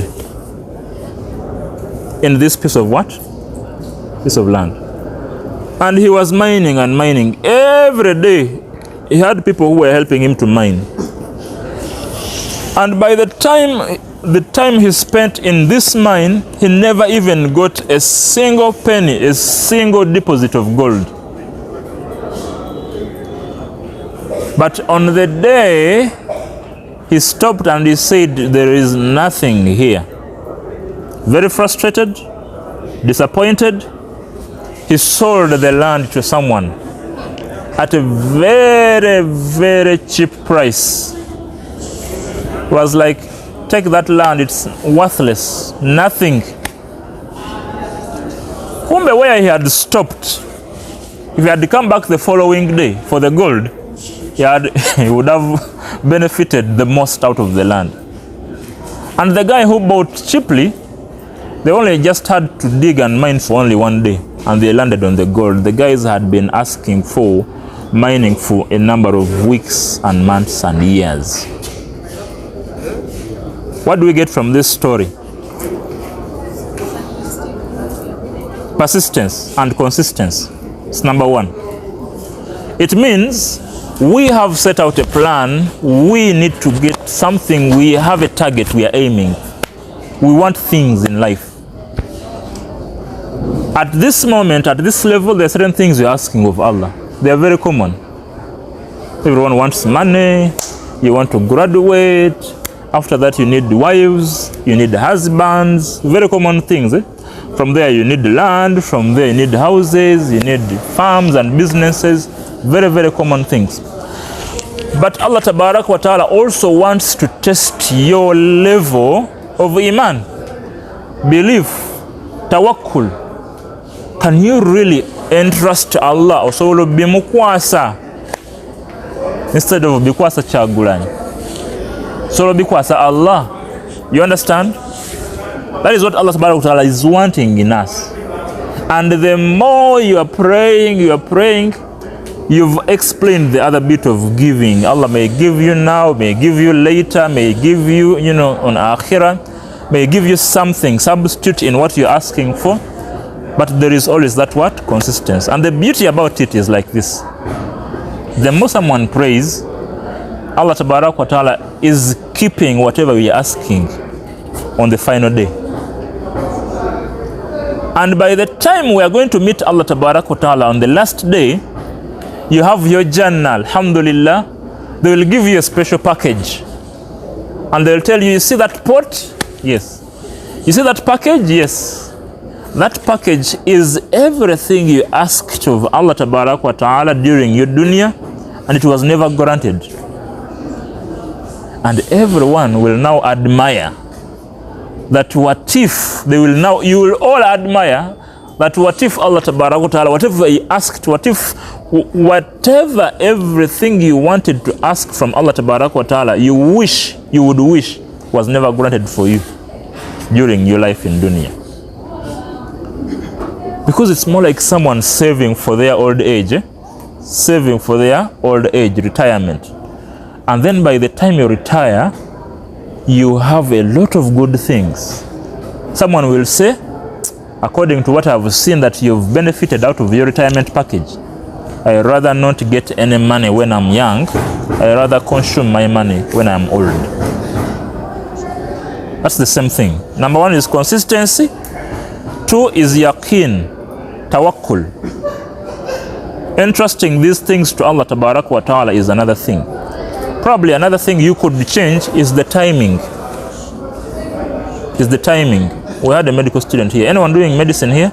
in this piece of what? Piece of land. And he was mining and mining. Every day, he had people who were helping him to mine. And by the time he spent in this mine, he never even got a single penny, a single deposit of gold. But on the day, he stopped and he said, there is nothing here. Very frustrated, disappointed, he sold the land to someone at a very, very cheap price. It was like, take that land, it's worthless, nothing. Kumbe where he had stopped, if he had come back the following day for the gold, he would have benefited the most out of the land. And the guy who bought cheaply, they only just had to dig and mine for only one day, and they landed on the gold. The guys had been asking for mining for a number of weeks and months and years. What do we get from this story? Persistence and consistency. It's number one. It means we have set out a plan. We need to get something. We have a target we are aiming. We want things in life. At this moment, at this level, there are certain things you're asking of Allah. They are very common. Everyone wants money. You want to graduate. After that, you need wives. You need husbands. Very common things. Eh? From there, you need land. From there, you need houses. You need farms and businesses. Very, very common things. But Allah Tabarak wa Ta'ala also wants to test your level of iman, belief, tawakkul. Can you really entrust Allah or so bimukwasa instead of bikwasa chagulani? So bikwasa Allah. You understand? That is what Allah Subhanahu wa Ta'ala is wanting in us. And the more you are praying, you've explained the other bit of giving. Allah may give you now, may give you later, may give you, on akhirah, may give you something, substitute in what you're asking for. But there is always that what? Consistency. And the beauty about it is like this. The more someone prays, Allah Tabarak wa Ta'ala is keeping whatever we are asking on the final day. And by the time we are going to meet Allah Tabarak wa Ta'ala on the last day, you have your Jannah, alhamdulillah, they will give you a special package. And they will tell you, you see that pot? Yes. You see that package? Yes. That package is everything you asked of Allah Tabarak wa Ta'ala during your dunya, and it was never granted. And everyone will now admire that what if, you will all admire that what if Allah Tabarak wa Ta'ala, whatever you asked, whatever everything you wanted to ask from Allah Tabarak wa Ta'ala, you would wish was never granted for you during your life in dunya. Because it's more like someone saving for their old age, saving for their old age, retirement. And then by the time you retire, you have a lot of good things. Someone will say, according to what I've seen that you've benefited out of your retirement package, I rather not get any money when I'm young. I rather consume my money when I'm old. That's the same thing. Number one is consistency. Two is yaqeen, tawakkul. Entrusting these things to Allah Tabarak wa Ta'ala is another thing. Probably another thing you could change is the timing. We had a medical student here. Anyone doing medicine here?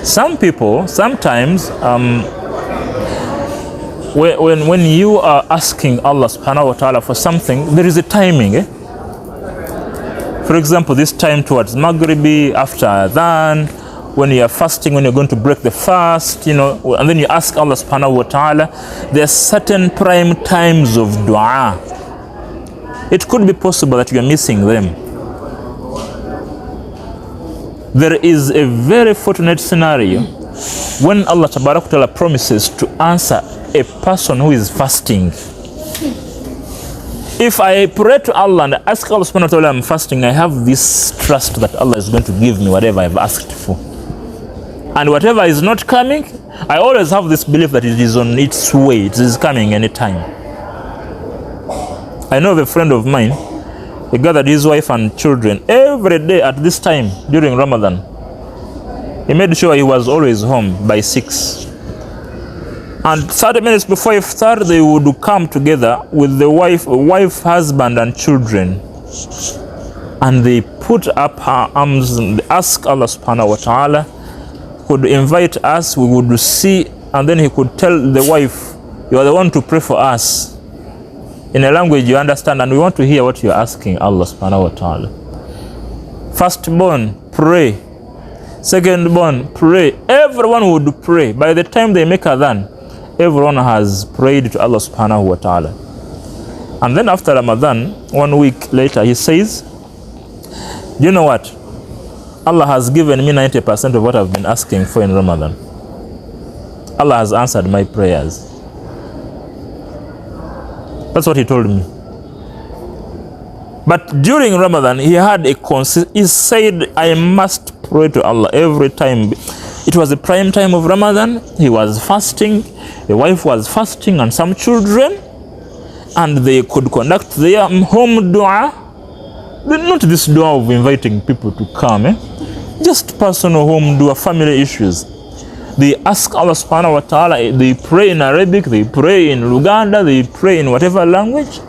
Some people, sometimes, when you are asking Allah subhanahu wa ta'ala for something, there is a timing. For example, this time towards Maghribi, after Adhan, when you are fasting, when you're going to break the fast, and then you ask Allah subhanahu wa ta'ala, there are certain prime times of dua. It could be possible that you are missing them. There is a very fortunate scenario when Allah Tabarak wa Ta'ala promises to answer a person who is fasting. If I pray to Allah and ask Allah subhanahu wa ta'ala I'm fasting, I have this trust that Allah is going to give me whatever I've asked for. And whatever is not coming, I always have this belief that it is on its way, it is coming anytime. I know of a friend of mine, he gathered his wife and children every day at this time during Ramadan. He made sure he was always home by 6. And 30 minutes before iftar, they would come together with the wife, husband, and children. And they put up her arms and ask Allah subhanahu wa ta'ala, could invite us, we would see, and then he could tell the wife, you are the one to pray for us in a language you understand, and we want to hear what you are asking Allah subhanahu wa ta'ala. Firstborn, pray. Secondborn, pray. Everyone would pray. By the time they make adhan, everyone has prayed to Allah subhanahu wa ta'ala. And then after Ramadan, 1 week later, he says, do you know what? Allah has given me 90% of what I've been asking for in Ramadan. Allah has answered my prayers. That's what he told me. But during Ramadan, he had he said, I must pray to Allah every time. It was the prime time of Ramadan. He was fasting. The wife was fasting and some children. And they could conduct their home dua. Not this dua of inviting people to come. Just personal home dua, family issues. They ask Allah subhanahu wa ta'ala, they pray in Arabic, they pray in Luganda, they pray in whatever language.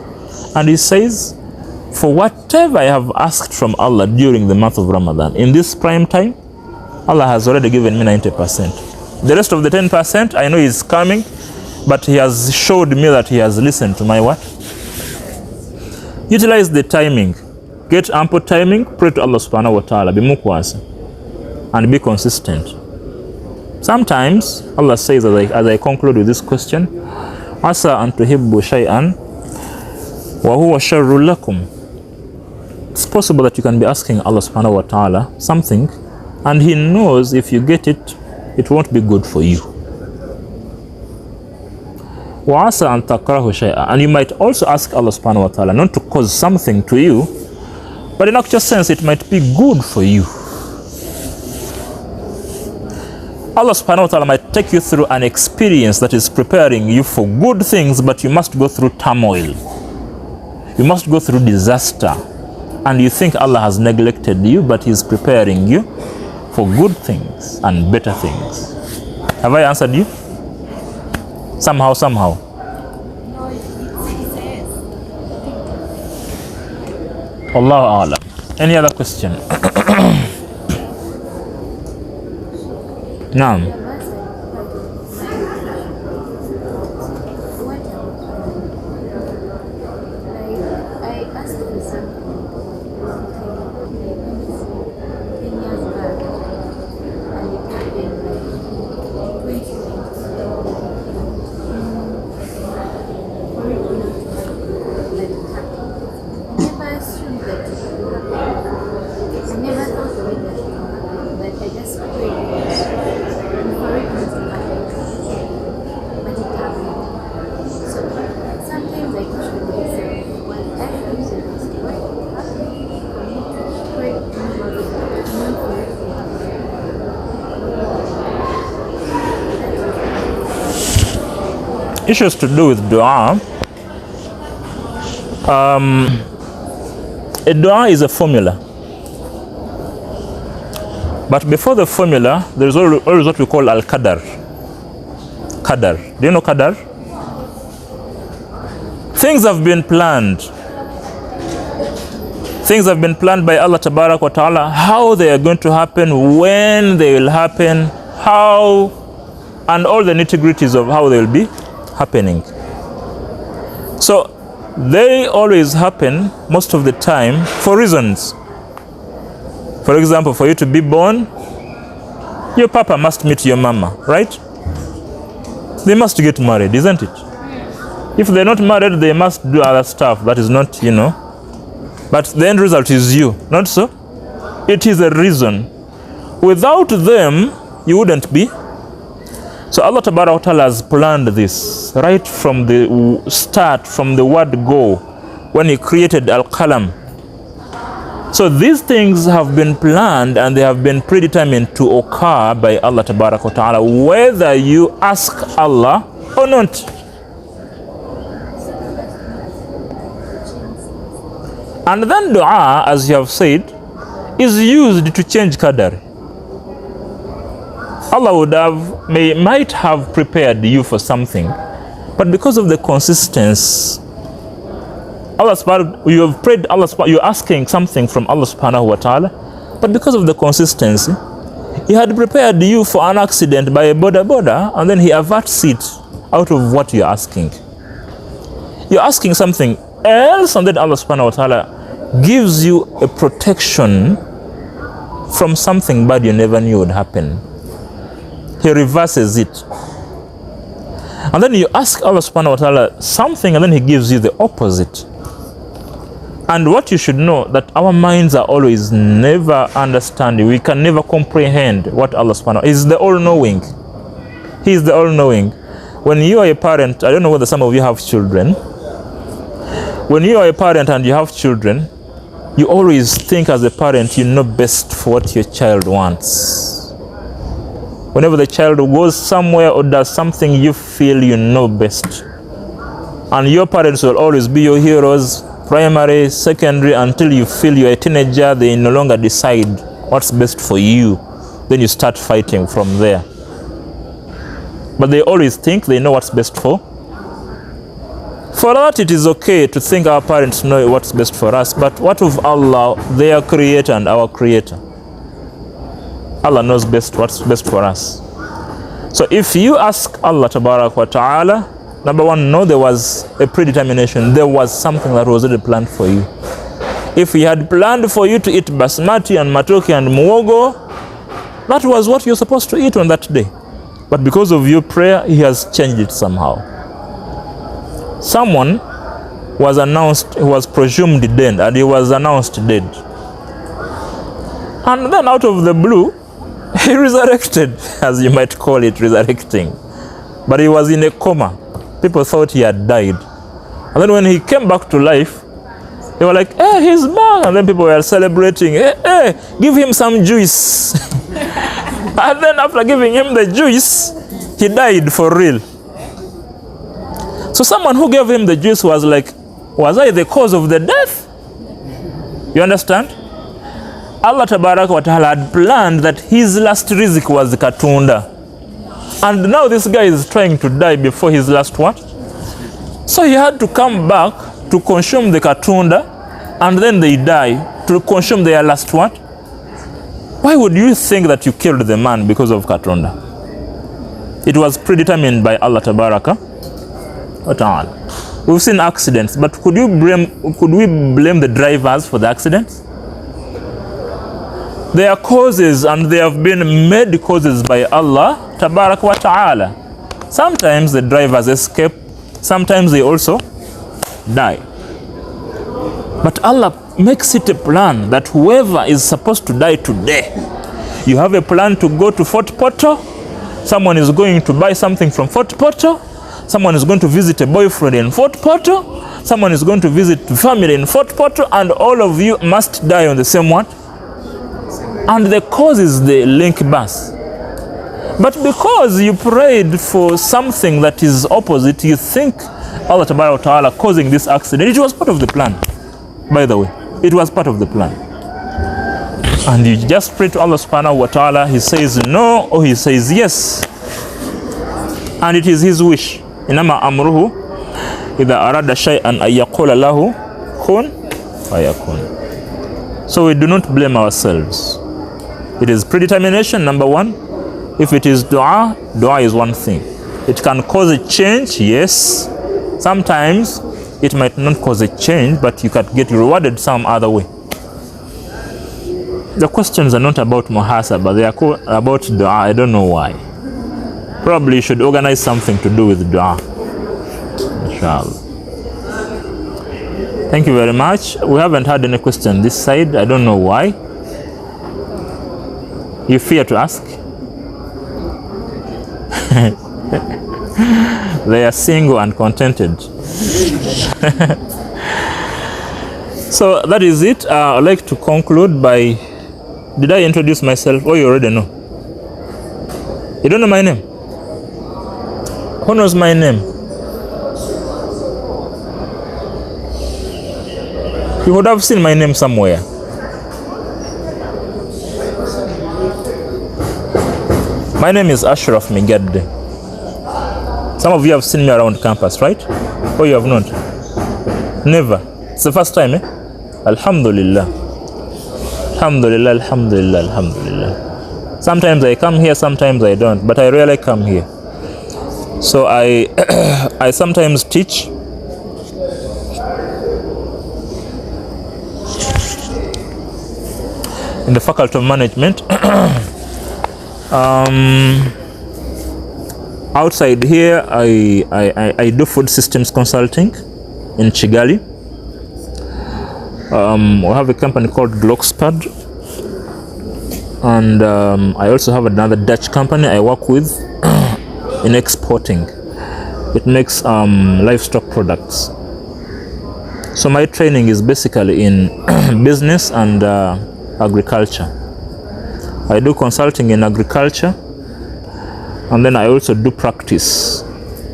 And he says, for whatever I have asked from Allah during the month of Ramadan, in this prime time, Allah has already given me 90%. The rest of the 10%, I know is coming, but he has showed me that he has listened to my what? Utilize the timing. Get ample timing, pray to Allah subhanahu wa ta'ala, be mukwasa, and be consistent. Sometimes, Allah says, as I conclude with this question, Asa an tuhibbu shay'an wa huwa sharrun lakum. It's possible that you can be asking Allah subhanahu wa ta'ala something, and He knows if you get it, it won't be good for you. Wa asa an takrahu shay'an. And you might also ask Allah subhanahu wa ta'ala not to cause something to you, but in actual sense, it might be good for you. Allah subhanahu wa ta'ala might take you through an experience that is preparing you for good things, but you must go through turmoil. You must go through disaster. And you think Allah has neglected you, but He's preparing you for good things and better things. Have I answered you? Somehow. No, it says. Allahu A'lam. Any other question? Naam. I asked for something long time ago, like 10 years back, and it happened like 20 never assumed that it would happen. I never thought of it that it would happen, but I just prayed. issues to do with dua. A dua is a formula. But before the formula, there is always what we call al-qadar. Qadar. Do you know qadar? Things have been planned. Things have been planned by Allah Tabarak wa Ta'ala, how they are going to happen, when they will happen, how, and all the nitty-gritties of how they will be happening. So they always happen most of the time for reasons. For example, for you to be born, your papa must meet your mama, right? They must get married, isn't it? If they're not married, they must do other stuff that is not, but the end result is you, not so? It is a reason. Without them, you wouldn't be. So Allah Tabaraka wa Ta'ala has planned this right from the start, from the word go, when He created Al-Qalam. So these things have been planned and they have been predetermined to occur by Allah Tabaraka wa Ta'ala, whether you ask Allah or not. And then dua, as you have said, is used to change qadar. Allah might have prepared you for something, but because of the consistency, you have prayed Allah, you're asking something from Allah subhanahu wa ta'ala, but because of the consistency, He had prepared you for an accident by a boda, and then He averts it out of what you're asking. You're asking something else, and then Allah subhanahu wa ta'ala gives you a protection from something bad you never knew would happen. He reverses it. And then you ask Allah subhanahu wa ta'ala something, and then He gives you the opposite. And what you should know, that our minds are always never understanding. We can never comprehend what Allah subhanahu wa ta'ala is. The all-knowing. He is the all-knowing. When you are a parent, I don't know whether some of you have children. When you are a parent and you have children, you always think as a parent you know best for what your child wants. Whenever the child goes somewhere or does something, you feel you know best. And your parents will always be your heroes, primary, secondary, until you feel you're a teenager, they no longer decide what's best for you. Then you start fighting from there. But they always think they know what's best for. For that, it is okay to think our parents know what's best for us, but what of Allah, their creator and our creator? Allah knows best what's best for us. So if you ask Allah Tabarak wa Ta'ala, number one, know there was a predetermination. There was something that was already planned for you. If He had planned for you to eat basmati and matoke and muogo, that was what you're supposed to eat on that day. But because of your prayer, He has changed it somehow. Someone was announced, he was presumed dead, and he was announced dead. And then out of the blue, he resurrected, as you might call it, resurrecting. But he was in a coma. People thought he had died. And then when he came back to life, they were like, hey, he's back. And then people were celebrating, hey, give him some juice. And then after giving him the juice, he died for real. So someone who gave him the juice was like, was I the cause of the death? You understand? Allah Tabarak wa Ta'ala had planned that his last rizq was katunda. And now this guy is trying to die before his last what? So he had to come back to consume the katunda, and then they die to consume their last what? Why would you think that you killed the man because of katunda? It was predetermined by Allah Tabaraka wa Ta'ala. We've seen accidents, but could we blame the drivers for the accidents? They are causes, and they have been made causes by Allah Tabarak wa Ta'ala. Sometimes the drivers escape, sometimes they also die. But Allah makes it a plan that whoever is supposed to die today, you have a plan to go to Fort Portal, someone is going to buy something from Fort Portal, someone is going to visit a boyfriend in Fort Portal, someone is going to visit family in Fort Portal, and all of you must die on the same one. And the cause is the link bus. But because you prayed for something that is opposite, you think Allah Ta'ala causing this accident. It was part of the plan, by the way. It was part of the plan. And you just pray to Allah Subhanahu wa Ta'ala, He says no or He says yes. And it is His wish. Inama amruhu idha arada shay'an an yaqula lahu kun fayakun. So we do not blame ourselves. It is predetermination, number one. If it is dua, dua is one thing. It can cause a change, yes. Sometimes it might not cause a change, but you can get rewarded some other way. The questions are not about muhasabah, they are about dua. I don't know why. Probably you should organize something to do with dua. Inshallah. Thank you very much. We haven't had any question this side. I don't know why. You fear to ask? They are single and contented. So that is it. I'd like to conclude by, did I introduce myself? Oh, you already know. You don't know my name? Who knows my name? You would have seen my name somewhere. My name is Ashiraf Migadde. Some of you have seen me around campus, right? Or you have not? Never. It's the first time, eh? Alhamdulillah. Alhamdulillah, alhamdulillah, alhamdulillah. Sometimes I come here, sometimes I don't, but I rarely come here. So I sometimes teach. In the Faculty of Management. Outside here, I do food systems consulting in Kigali. We have a company called Glockspad, and I also have another Dutch company I work with in exporting. It makes livestock products. So my training is basically in business and agriculture. I do consulting in agriculture, and then I also do practice.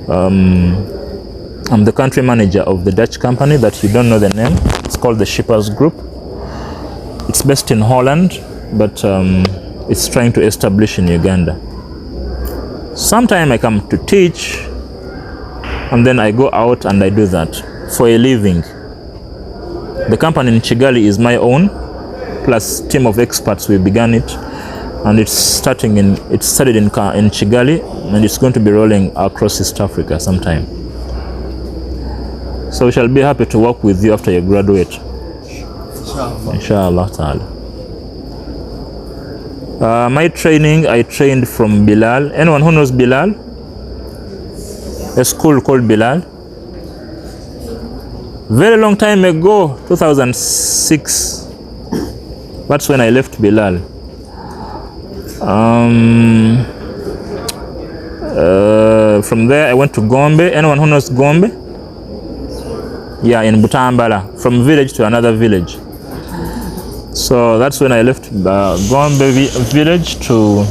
I'm the country manager of the Dutch company that you don't know the name. It's called the Shippers Group. It's based in Holland, but it's trying to establish in Uganda. Sometimes I come to teach, and then I go out and I do that for a living. The company in Kigali is my own, plus team of experts. We began it, and it started in Kigali, and it's going to be rolling across East Africa sometime. So we shall be happy to work with you after you graduate. Inshallah ta'ala. My training, I trained from Bilal. Anyone who knows Bilal? A school called Bilal. Very long time ago, 2006. That's when I left Bilal. From there I went to Gombe. Anyone who knows Gombe? Yeah, in Butambala. From village to another village. So that's when I left Gombe village to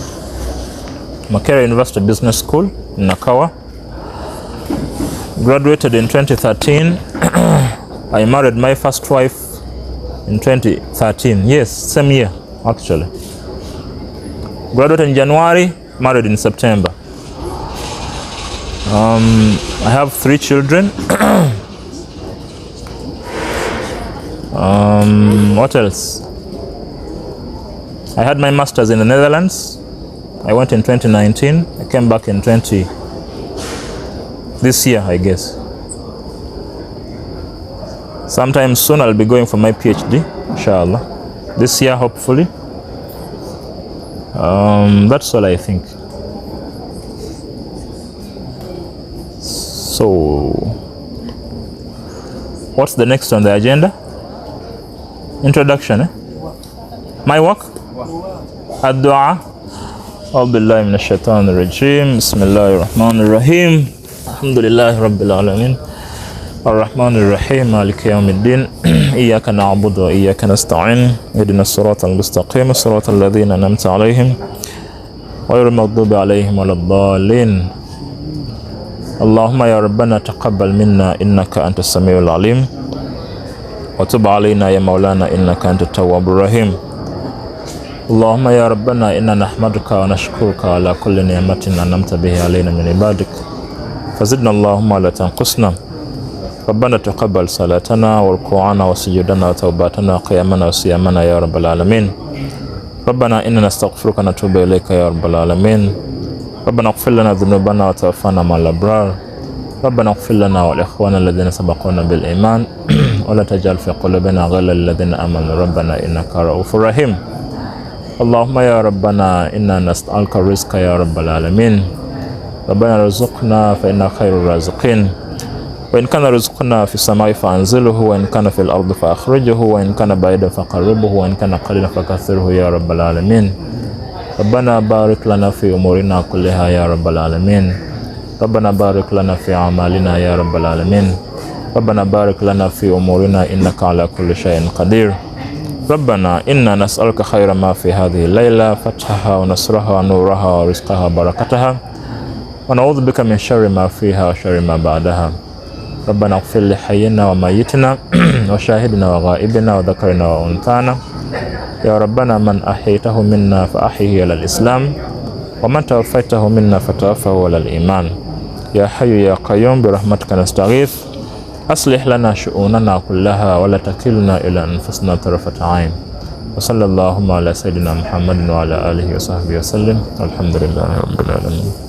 Makerere University Business School in Nakawa. Graduated in 2013. I married my first wife in 2013. Yes, same year actually. Graduated in January, married in September. I have 3 children. What else? I had my master's in the Netherlands. I went in 2019. I came back in this year, I guess. Sometime soon I'll be going for my PhD, inshallah. This year, hopefully. That's all I think. So, what's the next on the agenda? Introduction, eh? My work? Ad-du'a. A'udhu billahi minash shaitanir rajim. Bismillahir rahmanir rahim. Alhamdulillahi rabbil alamin. Ar-Rahmanir Rahim. Maliki yawmiddin. Iyyaka na'budu wa iyyaka nasta'in. Ihdinas siratal mustaqim. Siratal ladzina an'amta 'alaihim غير المغضوب عليهم ولا الضالين. اللهم يا ربنا تقبل منا إنك أنت السميع العليم وتب علينا يا مولانا إنك أنت التواب الرحيم. اللهم يا ربنا إنا نحمدك ونشكرك على كل نعمة أنعمت بها علينا من عبادك فزدنا اللهم ولا تنقصنا. ربنا تقبل صلاتنا وركوعنا وسجودنا وتوباتنا وقيامنا وصيامنا يا رب العالمين. ربنا إننا نستغفرك ونتوب إليك يا رب العالمين. ربنا اغفر لنا ذنوبنا وتوفنا مع الأبرار. ربنا اغفر لنا والإخوان الذين سبقونا بالإيمان ولا تجعل في قلوبنا غلا للذين آمنوا ربنا إنك رؤوف رحيم. اللهم يا ربنا إنا نسألك الرزق يا رب العالمين. ربنا رزقنا فإنك خير الرازقين. وإن كان رزقنا في السماء فأنزله وإن كان في الأرض فأخرجه وإن كان بعيدا فقربه وإن كان قليلا فكثره يا رب العالمين. ربنا بارك لنا في أمورنا كلها يا رب العالمين. ربنا بارك لنا في أعمالنا يا رب العالمين. ربنا بارك لنا في أمورنا إنك على كل شيء قدير. ربنا إنا نسألك خير ما في هذه الليلة فتحها ونصرها ونورها ورزقها وبركتها ونعوذ بك من شر ما فيها وشر ما بعدها. ربنا اغفر لحينا وميتنا وشاهدنا وغائبنا وذكرنا وأنثانا يا ربنا. من أحيته منا فأحيه على الإسلام ومن توفيته منا فتوفه على الإيمان. يا حي يا قيوم برحمتك نستغيث أصلح لنا شؤوننا كلها ولا تكلنا إلى أنفسنا طرفة عين. وصلى اللهم على سيدنا محمد وعلى آله وصحبه وسلم. الحمد لله رب العالمين.